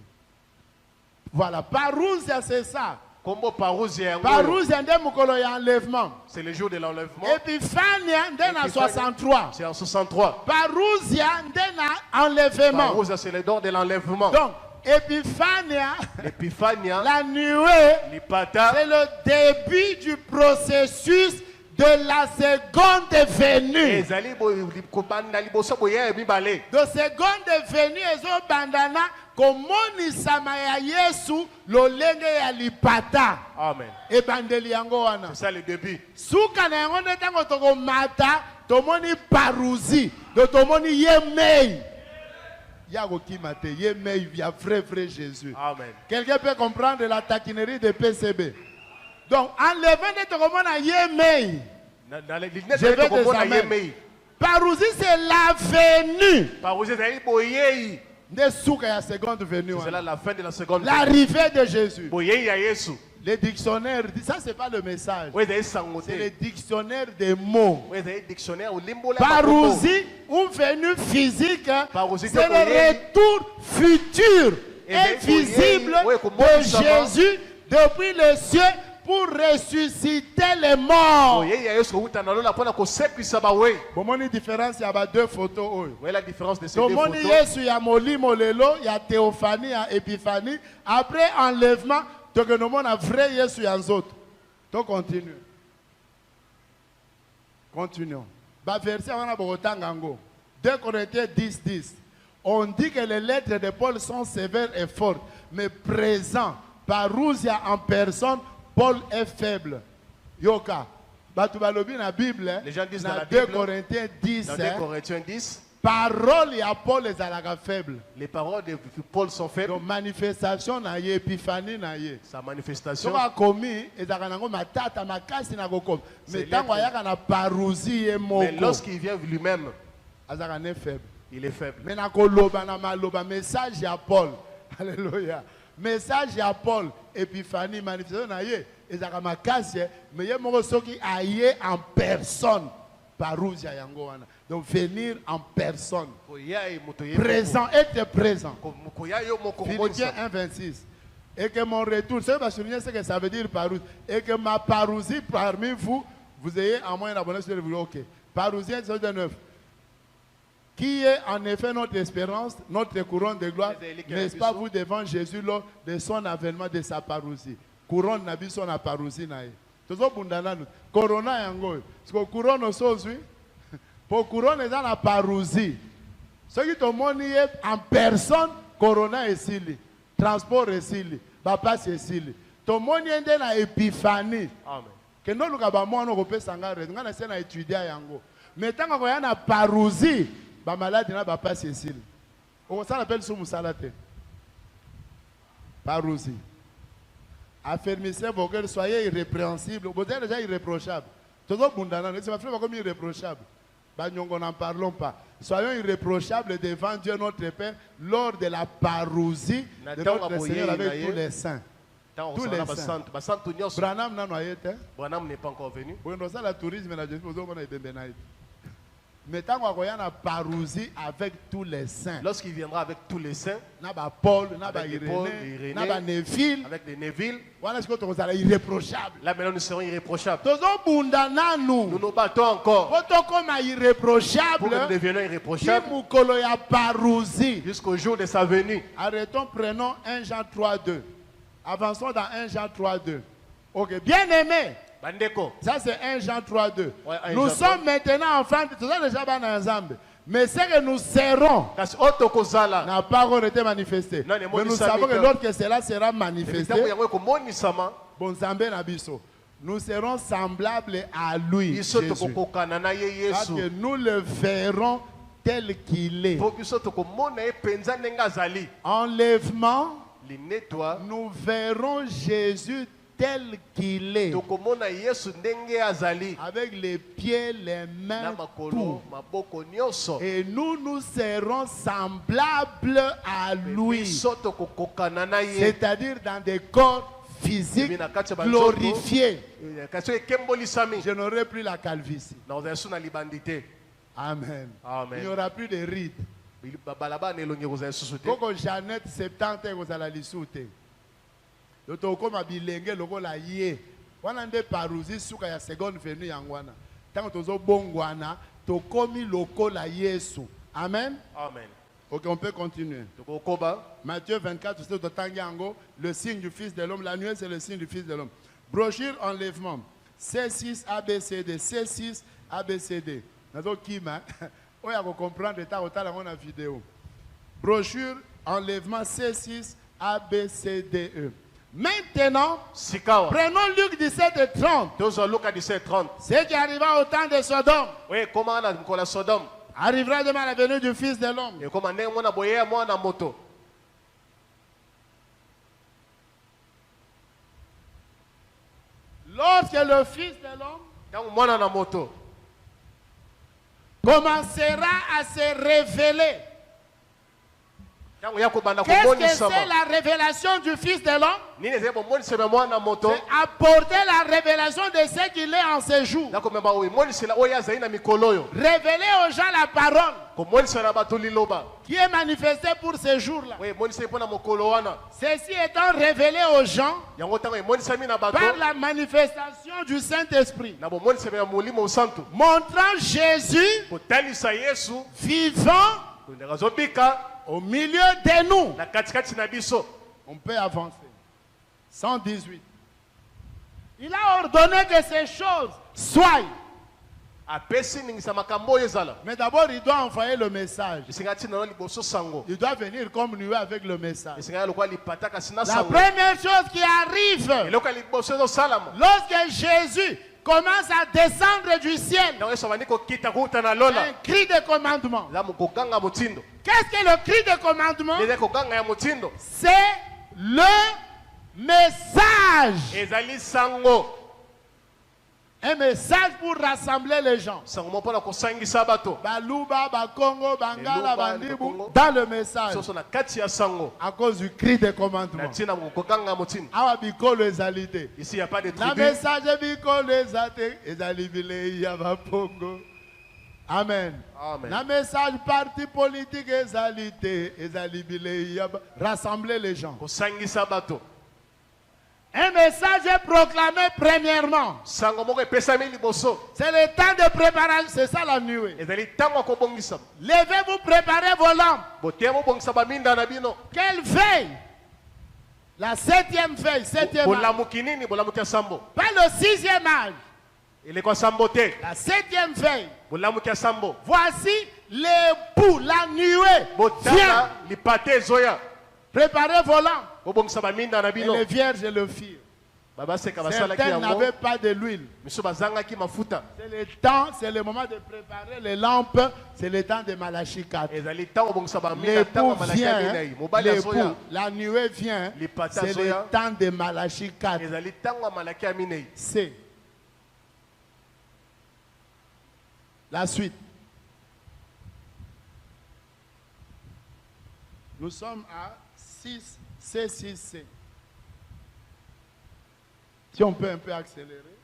Speaker 4: Voilà, parousia c'est ça.
Speaker 1: Combo parousia.
Speaker 4: Parousia ndé mukolo ya enlèvement.
Speaker 1: C'est le jour de l'enlèvement.
Speaker 4: Épiphania ndé na 63.
Speaker 1: C'est en 63.
Speaker 4: Parousia ndé na enlèvement.
Speaker 1: Parousia c'est le don de l'enlèvement.
Speaker 4: Donc Épiphania, la nuée, c'est le début du processus de la seconde venue. De seconde venue, ezo bandana komoni sama ya Yesu lolenge ya lipata.
Speaker 1: Amen.
Speaker 4: E bandeli yango wana.
Speaker 1: C'est ça le début.
Speaker 4: Suka na yango netango toko mata, tomoni parousie, do tomoni yemei. Yago kimate, yemei via vrai Jésus.
Speaker 1: Amen.
Speaker 4: Quelqu'un peut comprendre la taquinerie de PCB. Donc, enlevez de te comment à yemei. Je vais te amener. Parousie, c'est la venue.
Speaker 1: Parousie, c'est boyei.
Speaker 4: C'est
Speaker 1: la fin de la seconde venue.
Speaker 4: L'arrivée de Jésus.
Speaker 1: Boyei ya Yesu.
Speaker 4: Les dictionnaires, ça c'est pas le message.
Speaker 1: Oui,
Speaker 4: c'est le dictionnaire des mots.
Speaker 1: Oui, c'est le dictionnaire où l'imbola.
Speaker 4: Parousie, une venue physique, c'est le retour futur, invisible de Jésus depuis les cieux pour ressusciter les morts. Comment la différence, il y a deux photos.
Speaker 1: Oui, la différence de ces deux photos.
Speaker 4: Il y a Moli Molelo, il y a Théophanie, il y a Épiphanie. Après enlèvement, donc nous avons un vrai Jésus et un autre. Donc continue. Continuons. Verset 2 Corinthiens 10, 10. On dit que les lettres de Paul sont sévères et fortes, mais présent, parousia en personne, Paul est faible. Yoka. La Bible,
Speaker 1: les gens disent
Speaker 4: dans
Speaker 1: la
Speaker 4: 2
Speaker 1: Bible,
Speaker 4: Corinthiens 10,
Speaker 1: dans 2 Corinthiens 10,
Speaker 4: parole à Paul est faible.
Speaker 1: Les paroles de Paul sont faibles.
Speaker 4: Donc manifestation na ye, épiphanie na ye.
Speaker 1: Sa manifestation.
Speaker 4: Donc a commis et zakanango matata makasi na goko. Mais tant qu'il y a na parousie et moko.
Speaker 1: Mais lorsqu'il vient lui-même,
Speaker 4: azakane faible.
Speaker 1: Il est faible.
Speaker 4: Mais na koloba na maloba message à Paul. Alléluia. Message à Paul, épiphanie, manifestation na ye. Et zakamakasi mais ye moko soki aye en personne. Parousia yango wana. Donc venir en personne. Présent, être présent. Philippiens 1,26. Et que mon retour, ça va souligner ce que ça veut dire parousie. Et que ma parousie parmi vous, vous ayez en moins d'abonnés sur le vidéo. Ok. Parousie 9. Qui est en effet notre espérance, notre couronne de gloire, n'est-ce pas vous devant Jésus lors de son avènement de sa parousie. Couronne n'a pas son parousie. Toujours bundana nous. Corona yango. Parce que couronne aujourd'hui, pour couronne est dans la parousie. Ce qui te montre en personne, corona est ici, transport est ici, papas est ici. Ton montre est dans la épiphanie.
Speaker 1: Amen.
Speaker 4: Que nous nous avons moi nous repère sangare. Nous avons étudié yango. Mais tant qu'on a na parousie, ba malade na papas est ici. On ça appelle sous musalate. Parousie. Affermissez vos cœurs, soyez irrépréhensibles. Vous êtes déjà irréprochables. Toujours bundana, c'est ma frère comme irréprochable. Nous n'en parlons pas. Soyons irréprochables devant Dieu notre Père lors de la parousie de notre Seigneur avec tous les saints. Tous les saints.
Speaker 1: Branham n'est pas encore venu.
Speaker 4: Mais tant qu'on a la parousie avec tous les saints.
Speaker 1: Lorsqu'il viendra avec tous les saints,
Speaker 4: Paul, Irénée, Neville,
Speaker 1: avec les Neville,
Speaker 4: voilà ce que tu es irréprochable.
Speaker 1: Là maintenant nous serons irréprochables.
Speaker 4: Nous
Speaker 1: nous battons encore
Speaker 4: pour que
Speaker 1: nous devenions irréprochables
Speaker 4: jusqu'au
Speaker 1: jour de sa venue.
Speaker 4: Arrêtons, prenons 1 Jean 3,2. Avançons dans 1 Jean 3,2. Ok, bien aimé. Ça c'est 1 Jean 3,2. Ouais, nous sommes maintenant enfants de tout ça déjà dans ensemble. Mais c'est que nous serons. La parole était manifestée. Mais nous savons que lorsque cela sera manifesté, nous serons semblables à lui. Jésus. Parce que nous le verrons tel qu'il est. Enlèvement, nous verrons Jésus tel qu'il est, avec les pieds, les mains, tout. Et nous serons semblables à lui, c'est-à-dire dans des corps physiques glorifiés. Je n'aurai plus la calvitie. Amen. Il n'y aura plus de rides. Koko Jeannette 70 vous allez l'isouter. Comme bilenge lokola yé wana nde parousie suka ya seconde venue yangwana tango tozo bongwana to komi lokola Yesu. Amen.
Speaker 1: Amen.
Speaker 4: OK, on peut continuer. Matthieu 24 le signe du fils de l'homme, la nuée c'est le signe du fils de l'homme. Brochure enlèvement C6 ABCD C6 ABCD. Nazo kima oya ko comprendre ta otala ngona vidéo. Brochure enlèvement C6 ABCDE. Maintenant, prenons Luc 17 et 30. Ce qui arriva au temps de Sodome.
Speaker 1: Oui, comment on a Sodome
Speaker 4: arrivera demain la venue du Fils de l'homme. Lorsque le Fils de l'homme
Speaker 1: commencera à se révéler. Qu'est-ce que c'est la révélation du Fils de l'homme? C'est apporter la révélation de ce qu'il est en ce jour. Révéler aux gens la parole qui est manifestée pour ce jour-là. Ceci étant révélé aux gens par la manifestation du Saint-Esprit, montrant Jésus vivant au milieu de nous. On peut avancer. 118. Il a ordonné que ces choses soient. Mais d'abord, il doit envoyer le message. Il doit venir comme nuée avec le message. La première chose qui arrive, lorsque Jésus commence à descendre du ciel, un cri de commandement. Qu'est-ce que le cri de commandement? C'est le message. Un message pour rassembler les gens. Baluba, Bakongo, Bangala, Bandibu, dans le message. À cause du cri de commandement. Awa biko les alités. Ici, il n'y a pas de tribu. La message biko les alités. Amen. Amen. La message parti politique égalité, rassembler les gens. Un message est proclamé premièrement. C'est le temps de préparation, c'est ça la nuée. Levez-vous, préparez vos lampes. Quelle veille? La 7e veille, 7e âge. Pas le 6e âge. La 7e veille. Voici l'époux, la nuée. Viens. Préparez vos lampes. Et les vierges le firent. Certains n'avaient pas de l'huile. C'est le temps, c'est le moment de préparer les lampes. C'est le temps de Malachie 4. L'époux vient, l'époux, la nuée vient. C'est le temps de Malachie 4. C'est la suite. Nous sommes à 6. C6C. Si on peut un peu accélérer.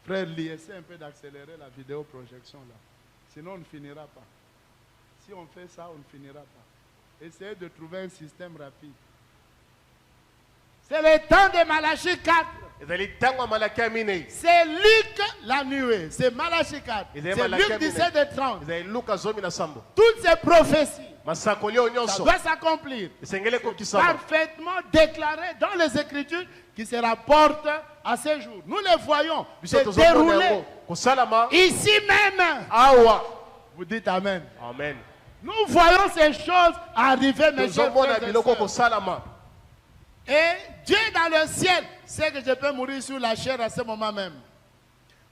Speaker 1: Frère Lee, essaie un peu d'accélérer la vidéo projection là. Sinon on ne finira pas. Si on fait ça, on ne finira pas. Essayez de trouver un système rapide. C'est le temps de Malachie 4. C'est Luc la nuée. C'est Malachie 4. C'est Luc 17 et 30. Toutes ces prophéties. Ça doit s'accomplir. Parfaitement déclaré dans les Écritures qui se rapportent à ces jours. Nous les voyons se dérouler ici même. Vous dites Amen. Amen. Nous voyons ces choses arriver, mes chers frères et sœurs. Et Dieu dans le ciel sait que je peux mourir sur la chair à ce moment même.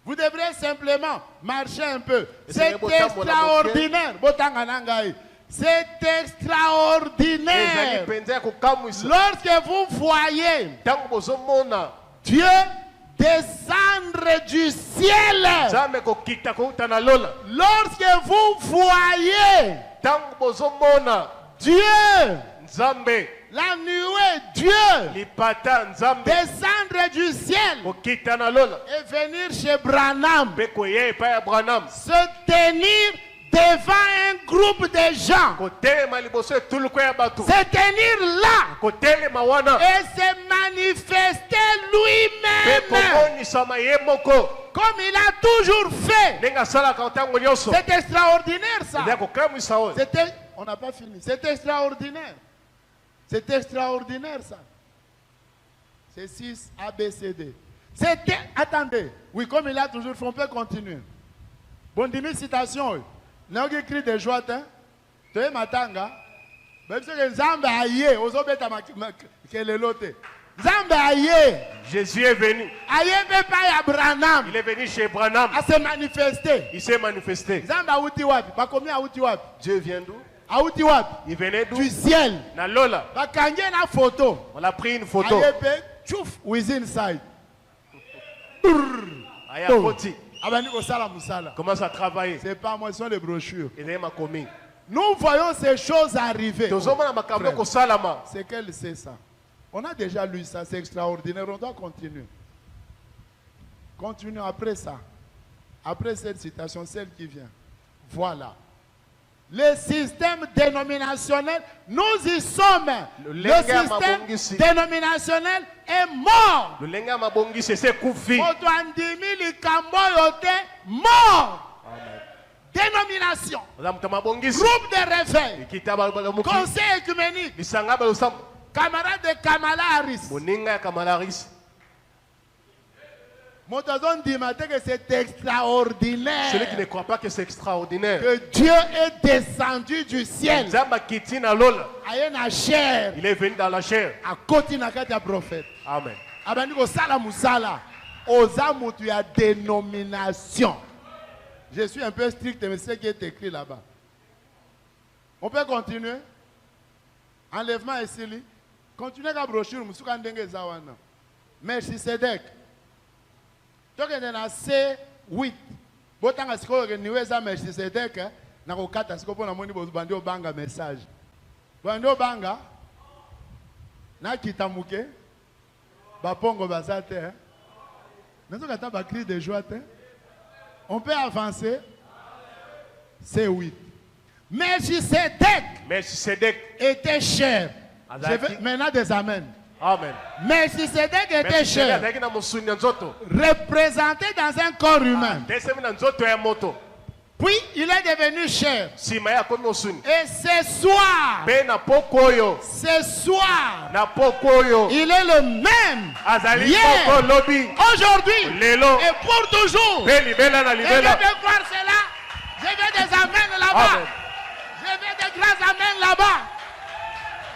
Speaker 1: Vous devrez simplement marcher un peu. C'est extraordinaire. C'est extraordinaire. Lorsque vous voyez Dieu descendre du ciel. Lorsque vous voyez Dieu, la nuée, Dieu, descendre du ciel et venir chez Branham, se tenir devant un groupe de gens, se tenir là et se manifester lui-même comme il a toujours fait. C'est extraordinaire ça. On n'a pas fini. C'est extraordinaire. C'est extraordinaire ça. C'est 6 ABCD. C'était. Attendez. Oui, comme il a toujours fait, on peut continuer. Bon, dis-moi citation. N'a pas écrit de joie, hein? Tu es matanga. Même si les Zambes aïe, aux autres Zambé aïe.
Speaker 3: Jésus est venu.
Speaker 1: Aïe peut pas à Branham.
Speaker 3: Il est venu chez Branham.
Speaker 1: À se manifester.
Speaker 3: Il s'est manifesté.
Speaker 1: Zambé a outi wapi. Pas combien a outi wapi.
Speaker 3: Dieu vient d'où?
Speaker 1: A outi wapi.
Speaker 3: Il venait d'où?
Speaker 1: Du ciel.
Speaker 3: Na lola.
Speaker 1: Ba kangé na photo.
Speaker 3: On a pris une photo.
Speaker 1: Aïe peut chouf with inside.
Speaker 3: Aïe a poti.
Speaker 1: Commence à travailler.
Speaker 4: C'est pas moi, ce sont les brochures.
Speaker 1: Il est ma commune.
Speaker 4: Nous voyons ces choses arriver.
Speaker 1: Frère,
Speaker 4: c'est qu'elle sait ça. On a déjà lu ça, c'est extraordinaire. On doit continuer. Continuons après ça. Après cette citation, celle qui vient. Voilà. Le système dénominationnel, nous y sommes. Le système dénominationnel est mort. Mort. Dénomination. Groupe de réveil. Conseil écuménique. Camarade de Kamala Harris. Que c'est extraordinaire.
Speaker 1: Celui qui ne croit pas que c'est extraordinaire.
Speaker 4: Que Dieu est descendu du ciel.
Speaker 1: Il est venu dans la chair.
Speaker 4: À côté de prophète.
Speaker 1: Amen.
Speaker 4: Dénomination. Je suis un peu strict, mais c'est ce qui est écrit là-bas. On peut continuer. Enlèvement ici. Continuez à brochure. Merci Cédek. Donc, il y a C8. Botanga siko niweza Melchisedek na kokata siko pona moni bandi obanga message. Bandi obanga na kitamuke ba pongo bazate. Nazo kata ba cri de joie te. On peut avancer. C8. Melchisedek était cher. Maintenant des amens.
Speaker 1: Amen.
Speaker 4: Melchisedek était cher. Représenté dans un corps humain. Puis il est devenu cher. Et ce soir, il est le même. Hier, aujourd'hui et pour toujours. Et je vais voir cela. Je vais des amens là-bas. Je vais des grands amens là-bas.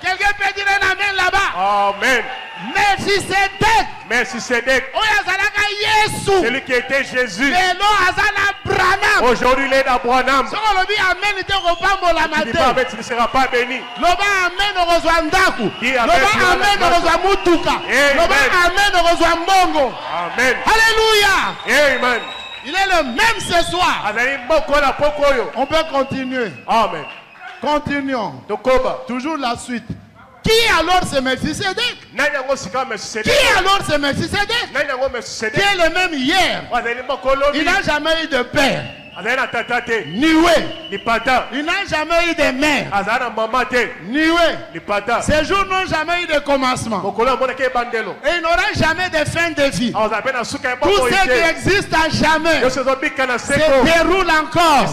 Speaker 4: Quelqu'un peut dire un amen là-bas.
Speaker 1: Amen.
Speaker 4: Melchisedek.
Speaker 1: Celui qui était Jésus.
Speaker 4: Aujourd'hui
Speaker 1: il est d'Abraham.
Speaker 4: Tu
Speaker 1: ne seras pas béni. Amen.
Speaker 4: Alléluia.
Speaker 1: Amen.
Speaker 4: Il est le même ce soir. On peut continuer.
Speaker 1: Amen.
Speaker 4: Continuons. Toujours la suite. Qui alors c'est Melchisedek? Qui alors c'est Melchisedek? Qui est le même hier? Il n'a jamais eu de père. Niwe. Il n'a jamais eu de mère. Niwe. Ces jours n'ont jamais eu de commencement. Et il n'aura jamais de fin de vie. Tout ce qui existe à jamais se déroule encore.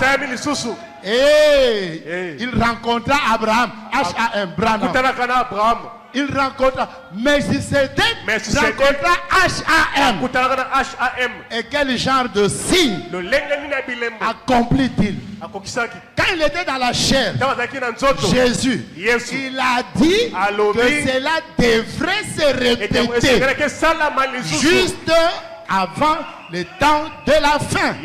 Speaker 4: Et il rencontra Abraham, H-A-M, Branham. Il rencontra Melchisedek, rencontra H-A-M. Et quel genre de signe accomplit-il? Quand il était dans la chair, Jésus, il a dit que cela devrait se répéter juste avant le temps de la fin.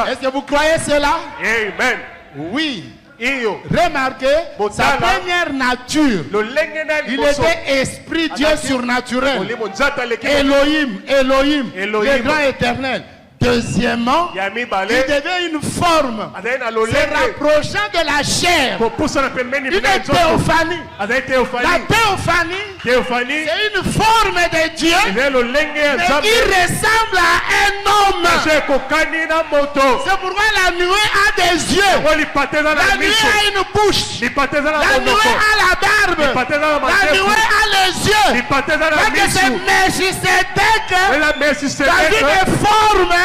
Speaker 4: Est-ce que vous croyez cela?
Speaker 1: Amen.
Speaker 4: Oui. Remarquez, sa première nature, il était esprit Dieu surnaturel. Elohim, le grand éternel. Deuxièmement, il devait une forme se rapprochant de la chair. Une théophanie. La théophanie, c'est une forme de Dieu, mais qui ressemble à un homme. C'est pourquoi la nuée a des yeux. La nuée a une bouche. La nuée a la barbe. La nuée a les yeux. Parce que c'est Melchisedek dans une forme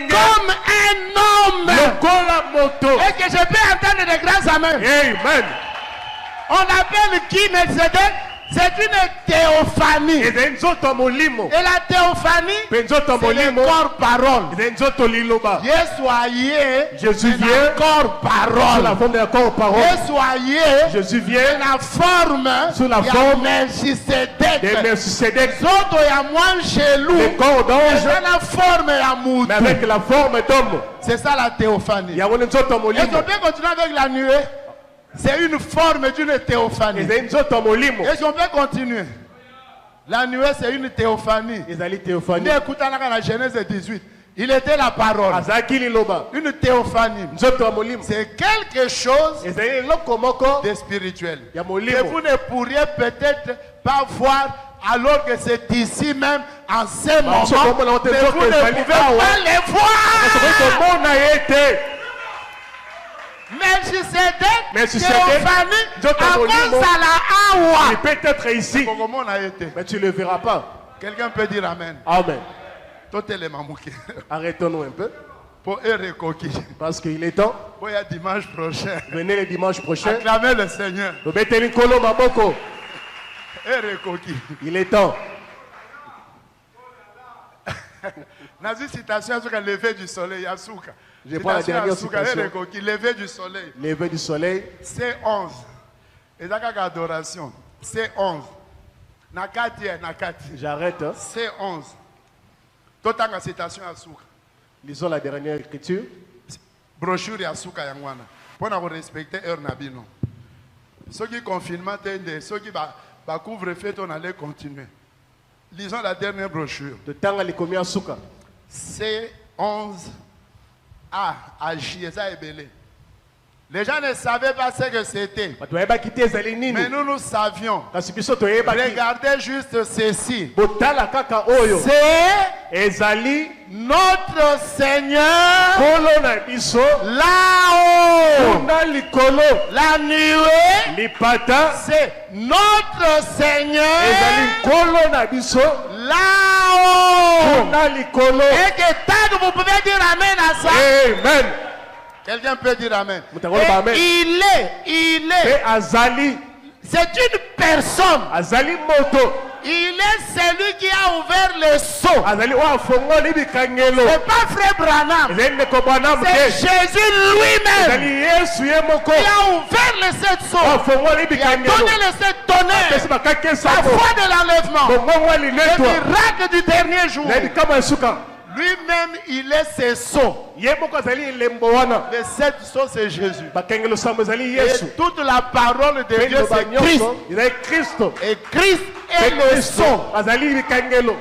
Speaker 4: comme un homme. Est-ce que je peux entendre de grands amens?
Speaker 1: Amen.
Speaker 4: On appelle qui Melchisedek? C'est une théophanie. Et la théophanie, c'est le corps-parole.
Speaker 1: Jésus vient
Speaker 4: corps parole.
Speaker 1: Sous la forme d'un corps-parole. Jésus vient
Speaker 4: la forme
Speaker 1: sous la forme
Speaker 4: de Melchisedek.
Speaker 1: Le corps d'ange,
Speaker 4: la forme
Speaker 1: mais avec la forme d'homme.
Speaker 4: C'est ça la théophanie. Et on peut continuer avec la nuée. C'est une forme d'une théophanie. Est-ce qu'on peut continuer? La nuée, c'est une théophanie. Écoutez la Genèse 18. Il était la parole. Une théophanie. C'est quelque chose de spirituel. Que vous ne pourriez peut-être pas voir alors que c'est ici même en ce moment. Mais vous ne pouvez pas les voir. Melchisedec, théophanie,
Speaker 1: il peut être ici, mais tu ne le verras pas.
Speaker 4: Quelqu'un peut dire Amen.
Speaker 1: Amen. Arrêtons-nous un peu. Parce qu'il est temps.
Speaker 4: Dimanche prochain.
Speaker 1: Venez le dimanche prochain.
Speaker 4: Acclamez le Seigneur.
Speaker 1: Il est temps.
Speaker 4: Nazi citation sur le lever du soleil. Yasuka.
Speaker 1: Je prends la dernière citation.
Speaker 4: Lever du soleil.
Speaker 1: Lever du soleil.
Speaker 4: C'est 11. Et adoration. C'est 11.
Speaker 1: J'arrête. Hein?
Speaker 4: C'est 11. Totanga citation Yasuka.
Speaker 1: Lisons la dernière écriture.
Speaker 4: Brochure Yasuka Yangwana. Pour nous respecter heure Nabino. Ceux qui confinement, ceux qui couvre-feu, on allait continuer. Lisons la dernière brochure.
Speaker 1: De Tanga Likomi Yasuka.
Speaker 4: C'est 11. Ah, Ajieza Ebele. Les gens ne savaient pas ce que c'était. Mais nous savions. Regardez juste ceci. C'est notre Seigneur là-haut. La nuée. C'est notre Seigneur là-haut. Et que tant vous pouvez dire Amen à ça.
Speaker 1: Amen.
Speaker 4: Quelqu'un peut dire Amen.
Speaker 1: Il est
Speaker 4: Azali. C'est une personne.
Speaker 1: Azali Moto.
Speaker 4: Il est celui qui a ouvert le seau. C'est pas Frère Branham. C'est Jésus lui-même qui a ouvert le sept seaux. Il a donné le sept tonnerres. La foi de l'enlèvement. Le miracle du dernier jour. Lui-même, il est ses sceaux. Les sept sceaux, c'est Jésus. Et toute la parole de Dieu, c'est Christ. Et Christ est le sceau.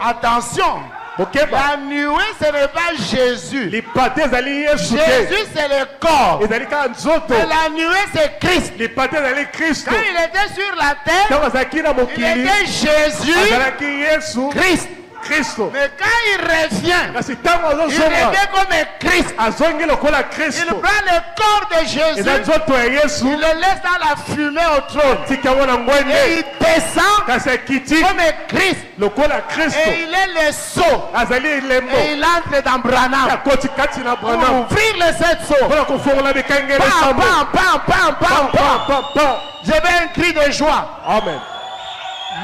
Speaker 4: Attention. La nuée, ce n'est pas Jésus. Jésus, c'est le corps. Et la nuée, c'est Christ. Quand il était sur la terre, il était Jésus, Christ. Mais quand il revient, il revient comme Christ. Il prend le corps de Jésus, il le laisse dans la fumée au trône. Et il descend comme Christ. Et il est le sceau. Et il entre dans Branham pour ouvrir les sept sceaux. Je vais un cri de joie.
Speaker 1: Amen.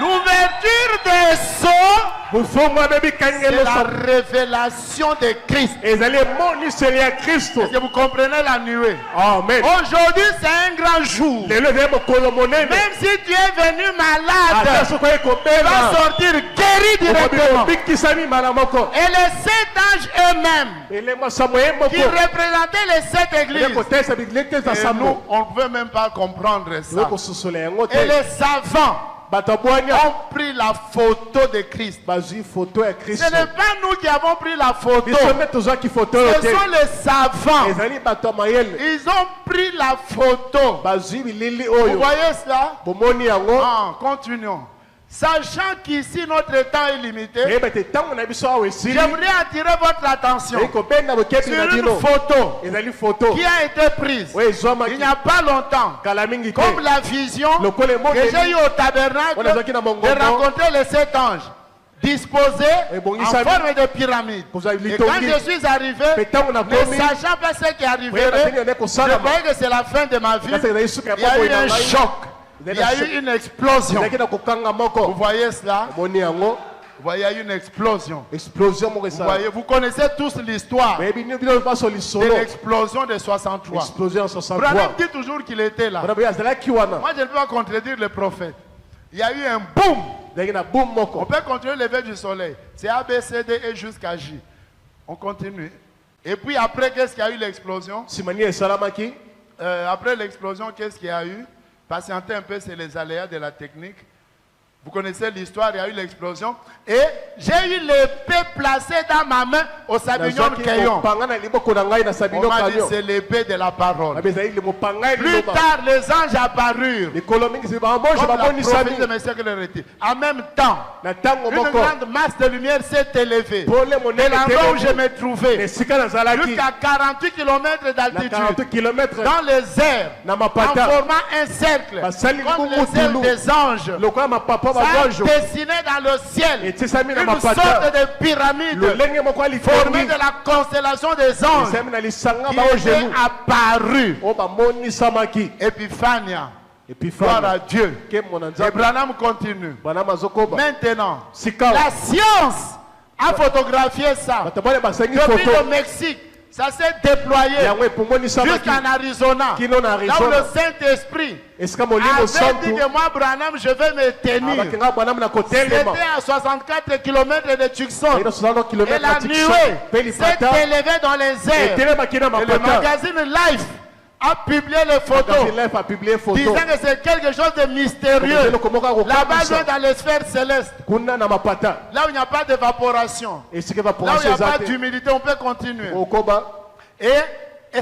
Speaker 4: L'ouverture des sceaux, c'est la révélation de Christ. Est-ce que vous comprenez la nuée?
Speaker 1: Amen.
Speaker 4: Aujourd'hui, c'est un grand jour. Même si tu es venu malade, tu vas sortir guéri directement. Et les sept anges eux-mêmes, qui représentaient les sept églises, et nous, on ne peut même pas comprendre ça. Et les savants ont pris la photo de Christ. Ce n'est pas nous qui avons pris la photo. Ce sont les savants. Ils ont pris la photo. Vous voyez cela? Continuons. Sachant qu'ici notre temps est limité, j'aimerais attirer votre attention sur une photo qui a été prise il n'y a pas longtemps, comme la vision que j'ai eue au tabernacle de rencontrer les sept anges disposés en forme de pyramide. Et quand je suis arrivé, ne sachant pas ce qui arriverait, je croyais que c'est la fin de ma vie. Il y a eu un choc. Il y a eu une explosion. Vous voyez cela? Vous voyez, il y a eu une explosion. Vous voyez, vous connaissez tous l'histoire de l'explosion de 63. Branham dit toujours qu'il était là. Moi, je ne peux pas contredire le prophète. Il y a eu un boom. On peut continuer le lever du soleil. C'est A, B, C, D et jusqu'à J. On continue. Et puis après, qu'est-ce qu'il y a eu l'explosion? Après l'explosion, qu'est-ce qu'il y a eu? Patientez un peu, c'est les aléas de la technique. Vous connaissez l'histoire, il y a eu l'explosion. Et j'ai eu l'épée placée dans ma main au Sabignon Keyon. On m'a dit c'est l'épée de la parole. Plus tard, les anges apparurent. Comme la prophétie de Messiah que le retire. En même temps, une grande masse de lumière s'est élevée. Et l'endroit où je me trouvais, jusqu'à 48 km d'altitude, dans les airs, en formant un cercle, comme les ailes des anges, ça dessiné dans le ciel une sorte de pyramide formée de la constellation des anges qui est apparue. Epiphania. Gloire à Dieu. Et Branham continue. Maintenant, la science a photographié ça. Depuis le Mexique, ça s'est déployé jusqu'en Arizona. Là où le Saint-Esprit avait dit que moi, Branham, je vais me tenir. C'était à 64 km de Tucson. Et la nuée s'est élevée dans les airs. Et le magazine Life a publié les photos, disant que c'est quelque chose de mystérieux. Là-bas, loin dans les sphères célestes, là où il n'y a pas d'évaporation, là où il n'y a pas d'humidité, on peut continuer. Et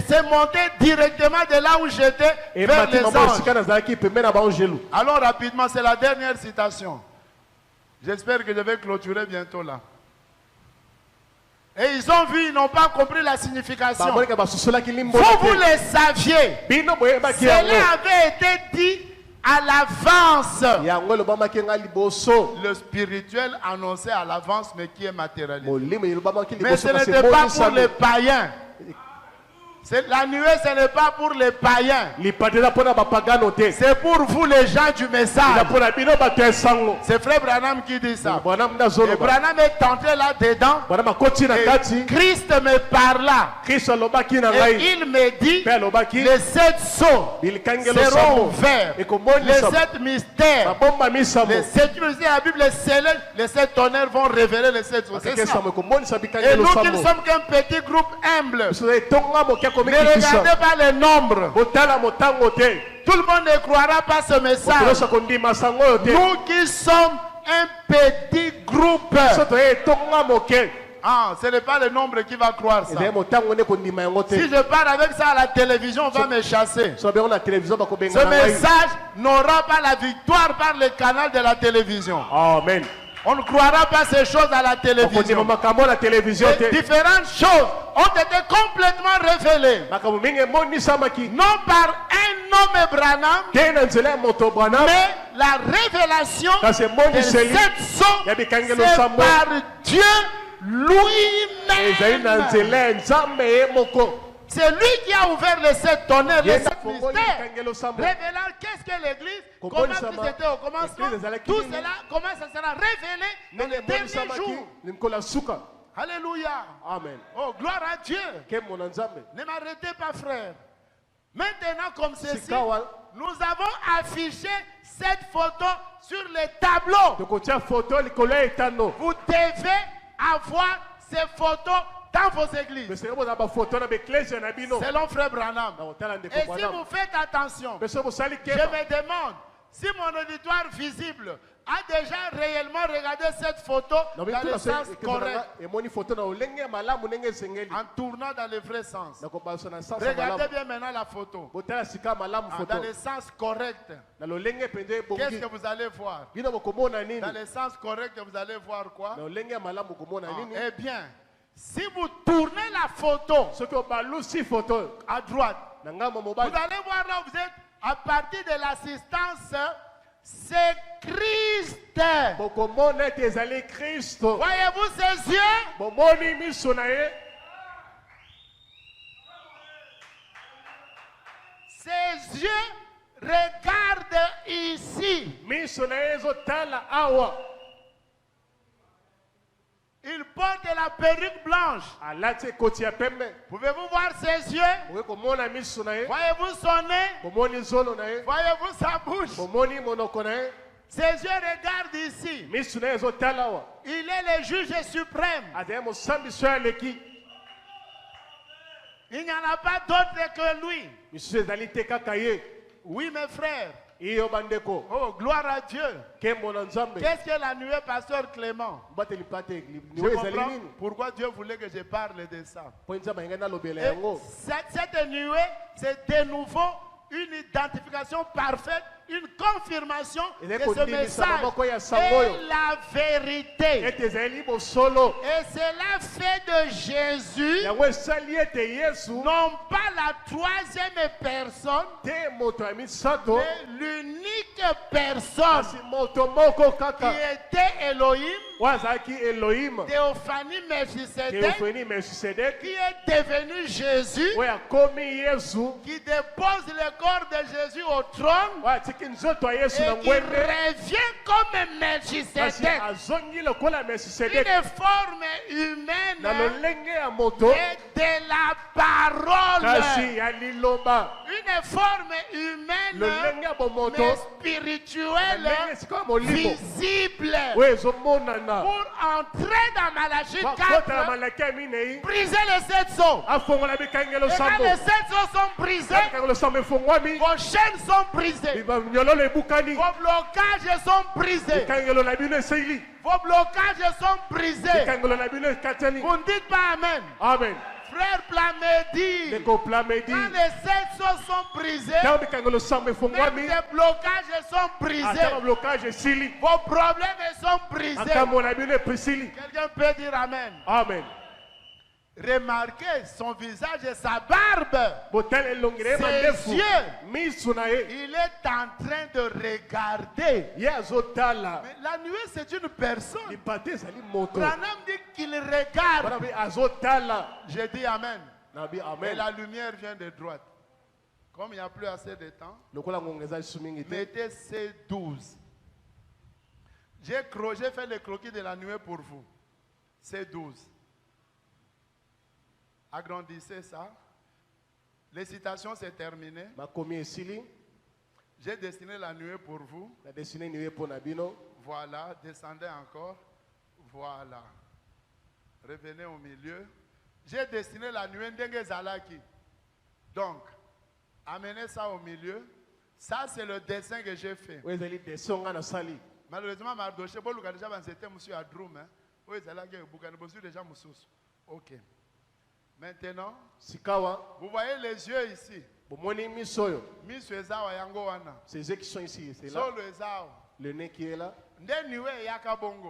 Speaker 4: c'est monté directement de là où j'étais vers les anges. Alors rapidement, c'est la dernière citation. J'espère que je vais clôturer bientôt là. Et ils ont vu, ils n'ont pas compris la signification. Vous le saviez. Cela avait été dit à l'avance. Le spirituel annonçait à l'avance, mais qui est matérialisé. Mais ce n'était pas pour les païens. La nuée, ce n'est pas pour les païens. C'est pour vous les gens du message. C'est Frère Branham qui dit ça. Et Branham est entré là-dedans. Et Christ me parla. Et il me dit, les 7 sceaux seront ouverts. Les 7 mystères. Les 7 mystères, la Bible scellée, les 7 tonnerres vont révéler les 7 sceaux. C'est ça. Et nous qui ne sommes qu'un petit groupe humble. Ne regardez pas les nombres. Tout le monde ne croira pas ce message. Nous qui sommes un petit groupe. Ah, ce n'est pas le nombre qui va croire ça. Si je parle avec ça à la télévision, on va me chasser. Ce message n'aura pas la victoire par le canal de la télévision.
Speaker 1: Amen.
Speaker 4: On ne croira pas ces choses à la télévision. Différentes choses ont été complètement révélées. Non par un homme Branham, mais la révélation de cette sceaux, c'est par Dieu lui-même. C'est lui qui a ouvert les 7 tonnerres, les 7 mystères, révélant qu'est-ce que l'Église, comment c'était au commencement, tout cela, comment ça sera révélé dans les derniers jours. Alléluia. Amen. Oh, gloire à Dieu. Ne m'arrêtez pas, frère. Maintenant, comme ceci, nous avons affiché cette photo sur les tableaux. Vous devez avoir ces photos dans vos églises. Selon Frère Branham. Et si vous faites attention, je me demande si mon auditoire visible a déjà réellement regardé cette photo dans le sens correct, en tournant dans le vrai sens. Regardez bien maintenant la photo dans le sens correct. Qu'est-ce que vous allez voir? Dans le sens correct, vous allez voir quoi? Eh bien, si vous tournez la photo à droite, vous allez voir là où vous êtes, à partir de l'assistance, c'est Christ. Voyez-vous ses yeux? Ses yeux regardent ici. Il porte la perruque blanche. Pouvez-vous voir ses yeux? Voyez-vous son nez? Voyez-vous sa bouche? Ses yeux regardent ici. Il est le juge suprême. Il n'y en a pas d'autre que lui. Oui, mes frères. Oh, gloire à Dieu. Qu'est-ce que la nuée, pasteur Clément? Je comprends pourquoi Dieu voulait que je parle de ça. Et cette nuée, c'est de nouveau une identification parfaite, une confirmation que ce message est la vérité. Et cela fait de Jésus non pas la troisième personne, mais l'unique personne qui était Elohim, Théophanie Melchisedec, qui est devenu Jésus, qui dépose le corps de Jésus au trône et qui revient comme Melchisedec, une forme humaine et de la parole, une forme humaine mais spirituelle, visible, pour entrer dans Malachie 4, briser les 7 sceaux. Et quand les 7 sceaux sont brisés, vos chaînes sont brisées, vos blocages sont brisés, vos blocages sont brisés. Vous ne dites pas Amen.
Speaker 1: Amen.
Speaker 4: Frère Plamedi, quand les 7 sceaux sont brisés, même les blocages sont brisés, vos problèmes sont brisés. Quelqu'un peut dire Amen.
Speaker 1: Amen.
Speaker 4: Remarquez son visage et sa barbe, ses yeux. Il est en train de regarder. Mais la nuée, c'est une personne. Branham dit qu'il regarde. J'ai dit Amen. Et la lumière vient de droite. Comme il n'y a plus assez de temps, mettez C12. J'ai fait le croquis de la nuée pour vous. C12. Agrandissez ça. Les citations, c'est terminé. J'ai dessiné la nuée pour vous. Voilà, descendez encore. Voilà. Revenez au milieu. J'ai dessiné la nuée Ndenge Zalaki. Donc, amenez ça au milieu. Ça, c'est le dessin que j'ai fait. Malheureusement, Mardoché, c'était monsieur Adroum. Oui, c'est là que vous déjà Moussous. Ok. Maintenant, vous voyez les yeux ici.
Speaker 1: C'est eux qui sont ici. C'est là. Le nez qui est là.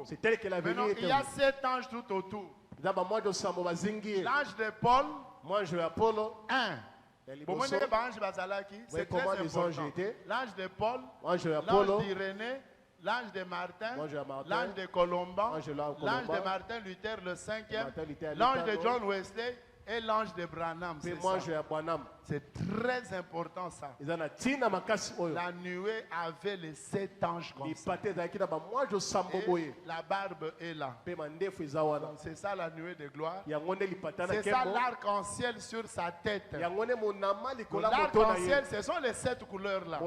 Speaker 4: C'est tel que la venue était. Il y a 7 anges tout autour. L'ange de Paul. Un. C'est très important. L'ange de Paul. L'ange d'Irénée. L'ange de Martin, l'ange de Colomban, l'ange de Martin Luther le 5e, l'ange de John Wesley et l'ange de Branham. C'est très important ça. La nuée avait les 7 anges comme ça. Et la barbe est là. C'est ça la nuée de gloire. C'est ça l'arc-en-ciel sur sa tête. L'arc-en-ciel, ce sont les 7 couleurs là.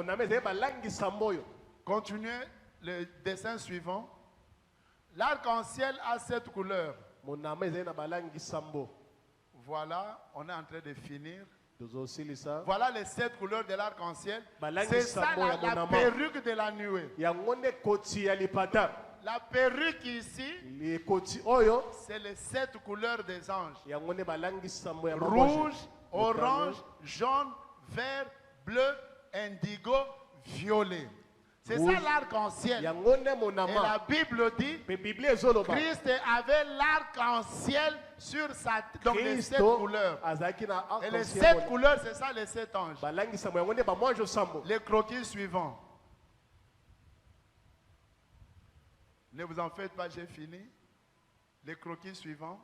Speaker 4: Continuez. Le dessin suivant. L'arc-en-ciel a 7 couleurs. Voilà, on est en train de finir. Voilà les 7 couleurs de l'arc-en-ciel. C'est ça la perruque de la nuée. La perruque ici, c'est les 7 couleurs des anges. Rouge, orange, jaune, vert, bleu, indigo, violet. C'est ça l'arc-en-ciel. Et la Bible dit Christ avait l'arc-en-ciel sur sa tête. Donc les 7 couleurs. Et les 7 couleurs, c'est ça les 7 anges. Les croquis suivants. Ne vous en faites pas, j'ai fini. Les croquis suivants.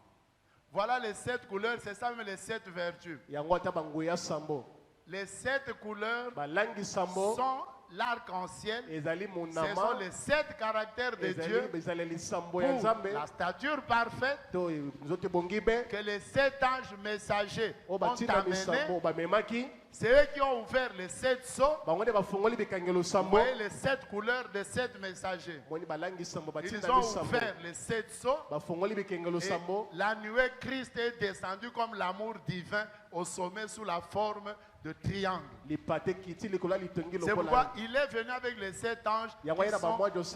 Speaker 4: Voilà les 7 couleurs, c'est ça même les 7 vertus. Les 7 couleurs sont l'arc-en-ciel. Ce sont les 7 caractères de Dieu pour la stature parfaite que les 7 anges messagers ont amené C'est eux qui ont ouvert les 7 sceaux. Vous voyez les 7 couleurs des 7 messagers. Ils ont ouvert les 7 sceaux. Et la nuée, Christ est descendu comme l'amour divin au sommet sous la forme de triangle. C'est pourquoi il est venu avec les 7 anges qui sont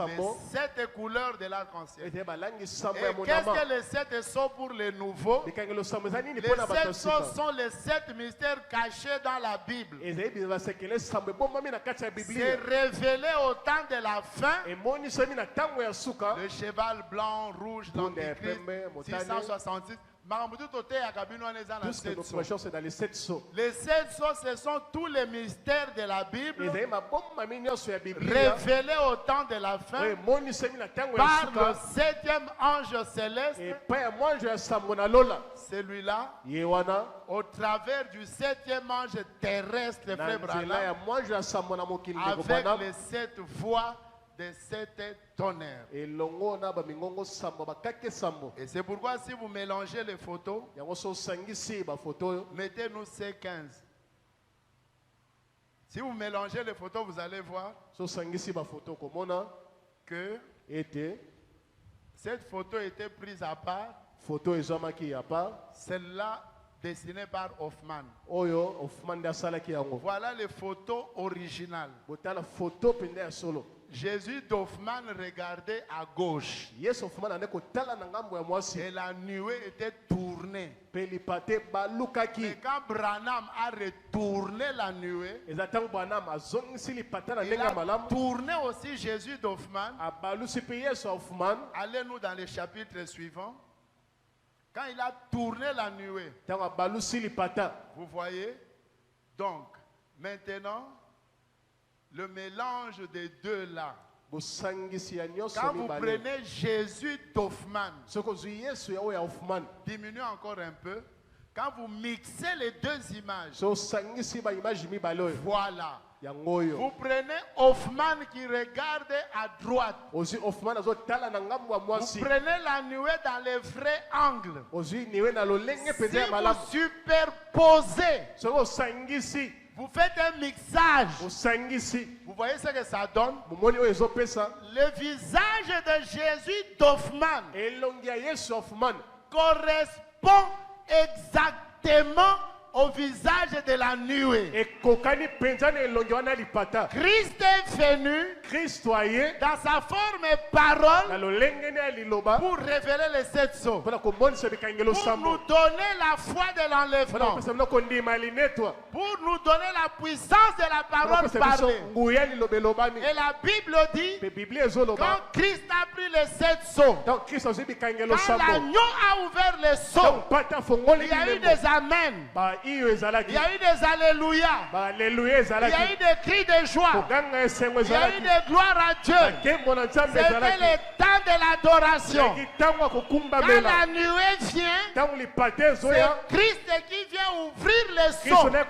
Speaker 4: les 7 couleurs de l'arc-en-ciel. Et qu'est-ce que les 7 sceaux pour les nouveaux? Les 7 sceaux sont les 7 mystères cachés dans la Bible. C'est révélé au temps de la fin. Le cheval blanc, rouge, l'antéchrist, 666.
Speaker 1: C'est dans les 7 sceaux.
Speaker 4: Les 7 sceaux, ce sont tous les mystères de la Bible révélés au temps de la fin par le 7e ange céleste. Celui-là, au travers du 7e ange terrestre, frère Branham, avec les 7 voix des 7 tonnerres. Et c'est pourquoi si vous mélangez les photos, mettez-nous C15. Si vous mélangez les photos, vous allez voir que cette photo était prise à part. Celle-là dessinée par Hoffman. Voilà les photos originales. Jésus d'Hoffman regardait à gauche. Et la nuée était tournée. Mais quand Branham a retourné la nuée, il a tourné aussi Jésus d'Hoffman. Allez-nous dans les chapitres suivants. Quand il a tourné la nuée, vous voyez, donc maintenant, le mélange des deux là. Quand vous prenez Jésus d'Hoffman, diminuez encore un peu. Quand vous mixez les deux images, voilà. Vous prenez Hoffman qui regarde à droite. Vous prenez la nuée dans le vrai angle. Si vous superposez, vous faites un mixage. Vous voyez ce que ça donne? Le visage de Jésus d'Hoffman correspond exactement au visage de la nuée. Christ est venu dans sa forme et parole pour révéler les 7 sceaux, pour nous donner la foi de l'enlèvement, pour nous donner la puissance de la parole parlée. Et la Bible dit, quand Christ a pris les 7 sceaux, quand l'agneau a ouvert les sceaux, il y a eu des amen. Il y a eu des alléluia. Il y a eu des cris de joie. Il y a eu des gloires à Dieu. C'était le temps de l'adoration. Quand la nuée vient, c'est Christ qui vient ouvrir les sceaux. Et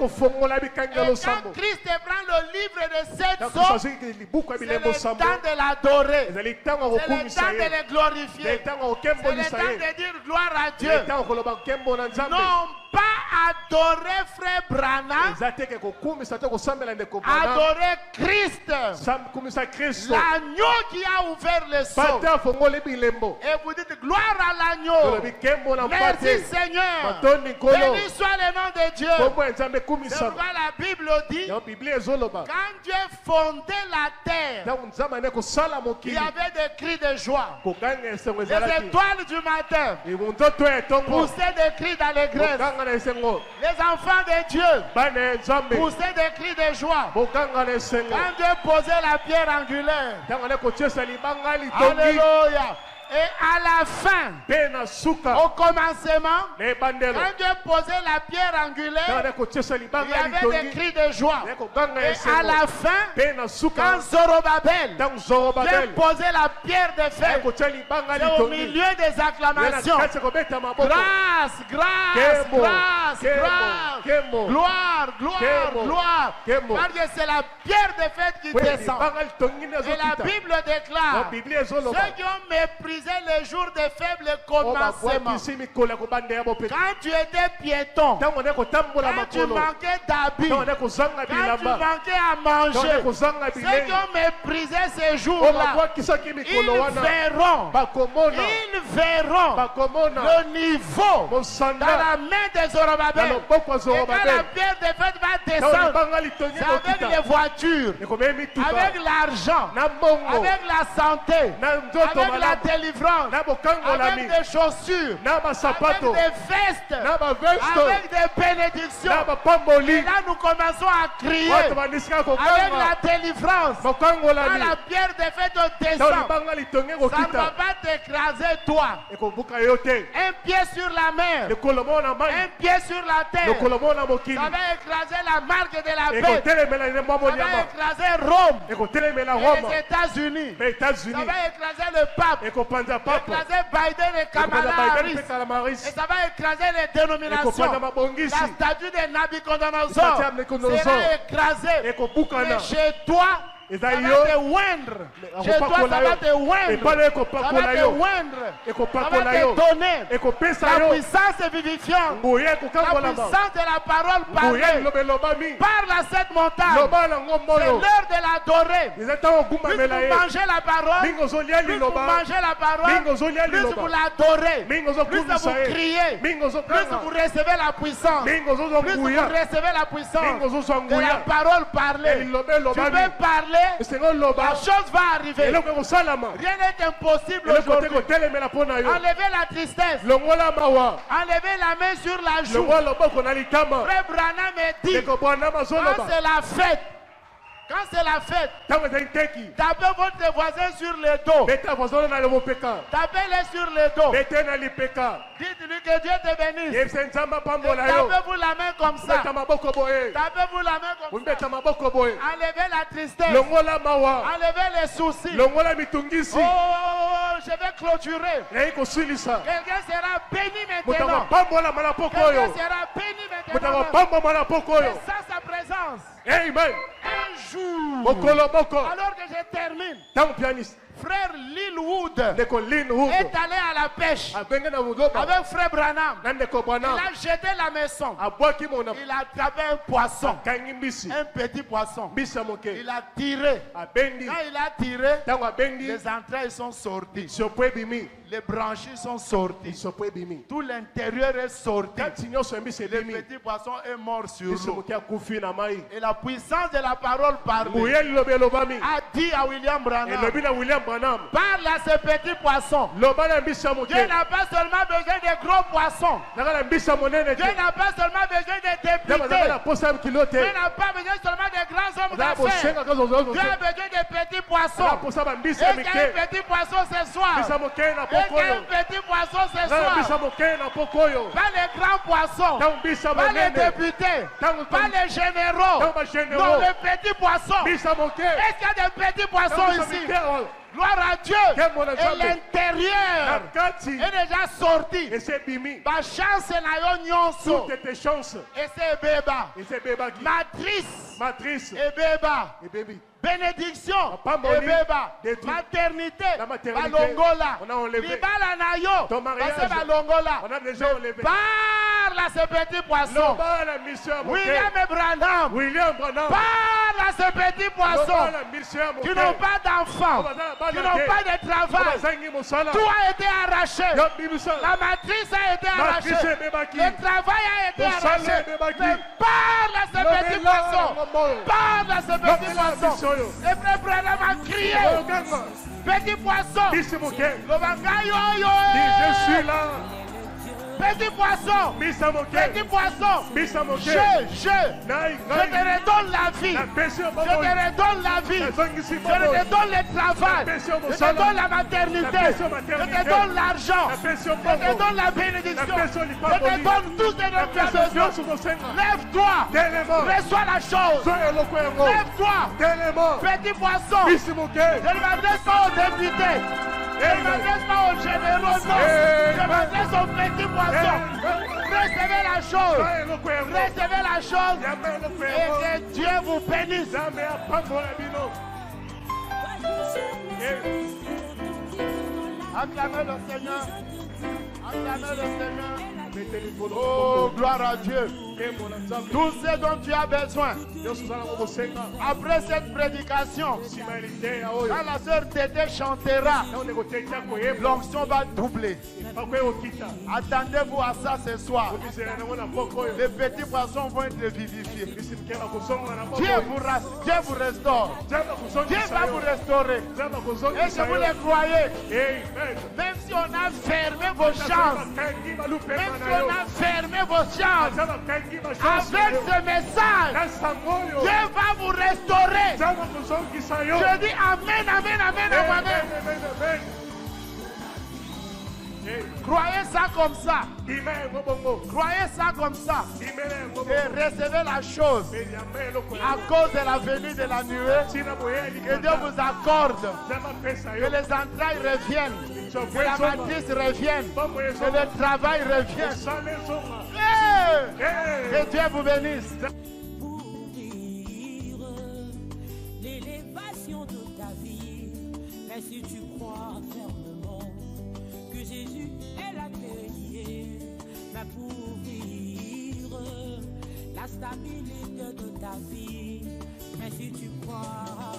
Speaker 4: quand Christ prend le livre de 7 sceaux, c'est le temps de l'adorer. C'est le temps de le glorifier. C'est le temps de dire gloire à Dieu. Non pas adorer frère Branham, adorer Christ, l'agneau qui a ouvert les sceaux. Et vous dites gloire à l'agneau. Merci Seigneur. Béni soit le nom de Dieu. C'est pourquoi la Bible dit, quand Dieu fondait la terre, il y avait des cris de joie. Les étoiles du matin poussaient des cris d'allégresse. Les enfants de Dieu poussaient des cris de joie. Quand Dieu posait la pierre angulaire, alléluia. Et à la fin, au commencement, quand Dieu posait la pierre angulaire, il y avait des cris de joie. Et à la fin, quand Zorobabel vient poser la pierre de fer, c'est au milieu des acclamations. Grâce, grâce, grâce, grâce. Gloire, gloire, gloire. Parce que c'est la pierre de fer qui descend. Et la Bible déclare, ceux qui ont méprisé
Speaker 5: méprisé les jours des faibles commencements. Quand tu étais piéton, quand tu manquais d'habits, quand tu manquais à manger, ceux qui ont méprisé ces jours-là, ils verront le niveau dans la main des Zorobabel. Et quand la pierre des fêtes va descendre, c'est avec les voitures, avec l'argent, avec la santé, avec la délivrance, avec des chaussures, avec des vestes, avec des bénédictions. Et là nous commençons à crier avec la délivrance. Quand la pierre des fêtes descend, ça ne va pas t'écraser toi. Un pied sur la mer, un pied sur la terre, ça va écraser la marque de la bête, ça va écraser Rome et les États-Unis, ça va écraser le pape, écraser Biden et Kamala Harris, et ça va écraser les dénominations. La statue de Nabucodonosor sera écrasée. Mais chez toi, ça va te oindre. Chez toi, ça va te oindre. Ça va te oindre. Ça va te donner la puissance vivifiante. La puissance de la parole parlée. Parle à cette montagne. C'est l'heure de l'adorer. Plus vous mangez la parole, plus vous mangez la parole, plus vous l'adorez, plus vous criez, plus vous recevez la puissance, plus vous recevez la puissance de la parole parlée. Tu peux parler. La chose va arriver. Rien n'est impossible aujourd'hui. Enlevez la tristesse. Enlevez la main sur la joue. Frère Branham me dit, quand c'est la fête, quand c'est la fête, tapez votre voisin sur le dos. Tapez-le sur le dos. Dites-lui que Dieu te bénisse. Tapez-vous la main comme ça. Tapez-vous la main comme ça. Enlevez la tristesse. Enlevez les soucis. Oh, je vais clôturer. Quelqu'un sera béni maintenant. Quelqu'un sera béni maintenant. C'est ça sa présence.
Speaker 1: Amen.
Speaker 5: Un jour, alors que je termine, frère Lilwood est allé à la pêche avec frère Branham. Il a jeté la maison. Il a attrapé un poisson, un petit poisson. Il a tiré. Quand il a tiré, les entrailles sont sorties. Les branchies sont sorties. Tout l'intérieur est sorti. Le petit poisson est mort sur l'eau. Et la puissance de la parole parlée a dit à William Branham, parle à ce petit poisson. Dieu n'a pas seulement besoin de gros poissons. Dieu n'a pas seulement besoin de députés. Dieu n'a pas besoin seulement de grands hommes d'affaires. Dieu a besoin de petits poissons. Et qu'il y a un petit poisson ce soir. Et qu'il y a un petit poisson ce soir. Pas les grands poissons. Pas les députés. Pas les généraux. Non, les petits poissons. Est-ce qu'il y a des petits poissons ici? Gloire à Dieu. Et l'intérieur est déjà sorti. Ma chance n'a nyonso. Et c'est béba. Matrice. Et béba. Bénédiction. Et béba. Maternité. Balongola. Libala nayo. Parce que balongola. Parle à ce petit poisson. William Branham. Parle à ce petit poisson qui n'ont pas d'enfants, qui n'ont pas de travail. Tout a été arraché. La matrice a été arrachée. Le travail a été arraché. Mais parle à ce petit poisson. Parle à ce petit poisson. Et frère Branham a crié. Petit poisson.
Speaker 1: Je suis là.
Speaker 5: Petit poisson, petit poisson, je te redonne la vie, je te redonne la vie, je te redonne le travail, je te donne la maternité, je te donne l'argent, je te donne la bénédiction, je te donne tout ce dont tu as besoin. Lève-toi, reçois la chose, lève-toi, petit poisson, je ne m'adresse pas aux députés. Je ne m'adresse pas aux généraux, non. Je m'adresse aux petits poissons. Recevez la chose. Recevez la chose. Et que Dieu vous bénisse. Acclamez le Seigneur. Acclamez le Seigneur. Oh, gloire à Dieu. Tout ce dont tu as besoin. Après cette prédication, quand la sœur Tété chantera, l'onction va doubler. Attendez-vous à ça ce soir. Les petits poissons vont être vivifiés. Dieu vous restaure. Dieu va vous restaurer. Et si vous le croyez, même si on a fermé vos chances, même si on a fermé vos chances, avec ce message, Dieu va vous restaurer. Je dis Amen, Amen, Amen, Amen. Croyez ça comme ça. Croyez ça comme ça. Et recevez la chose. À cause de la venue de la nuée, que Dieu vous accorde. Que les entrailles reviennent. Que la matrice revienne. Que le travail revienne. Que Dieu vous bénisse.
Speaker 6: L'élévation de ta vie, mais si tu crois fermement que Jésus est la clé, mais pour vivre la stabilité de ta vie, mais si tu crois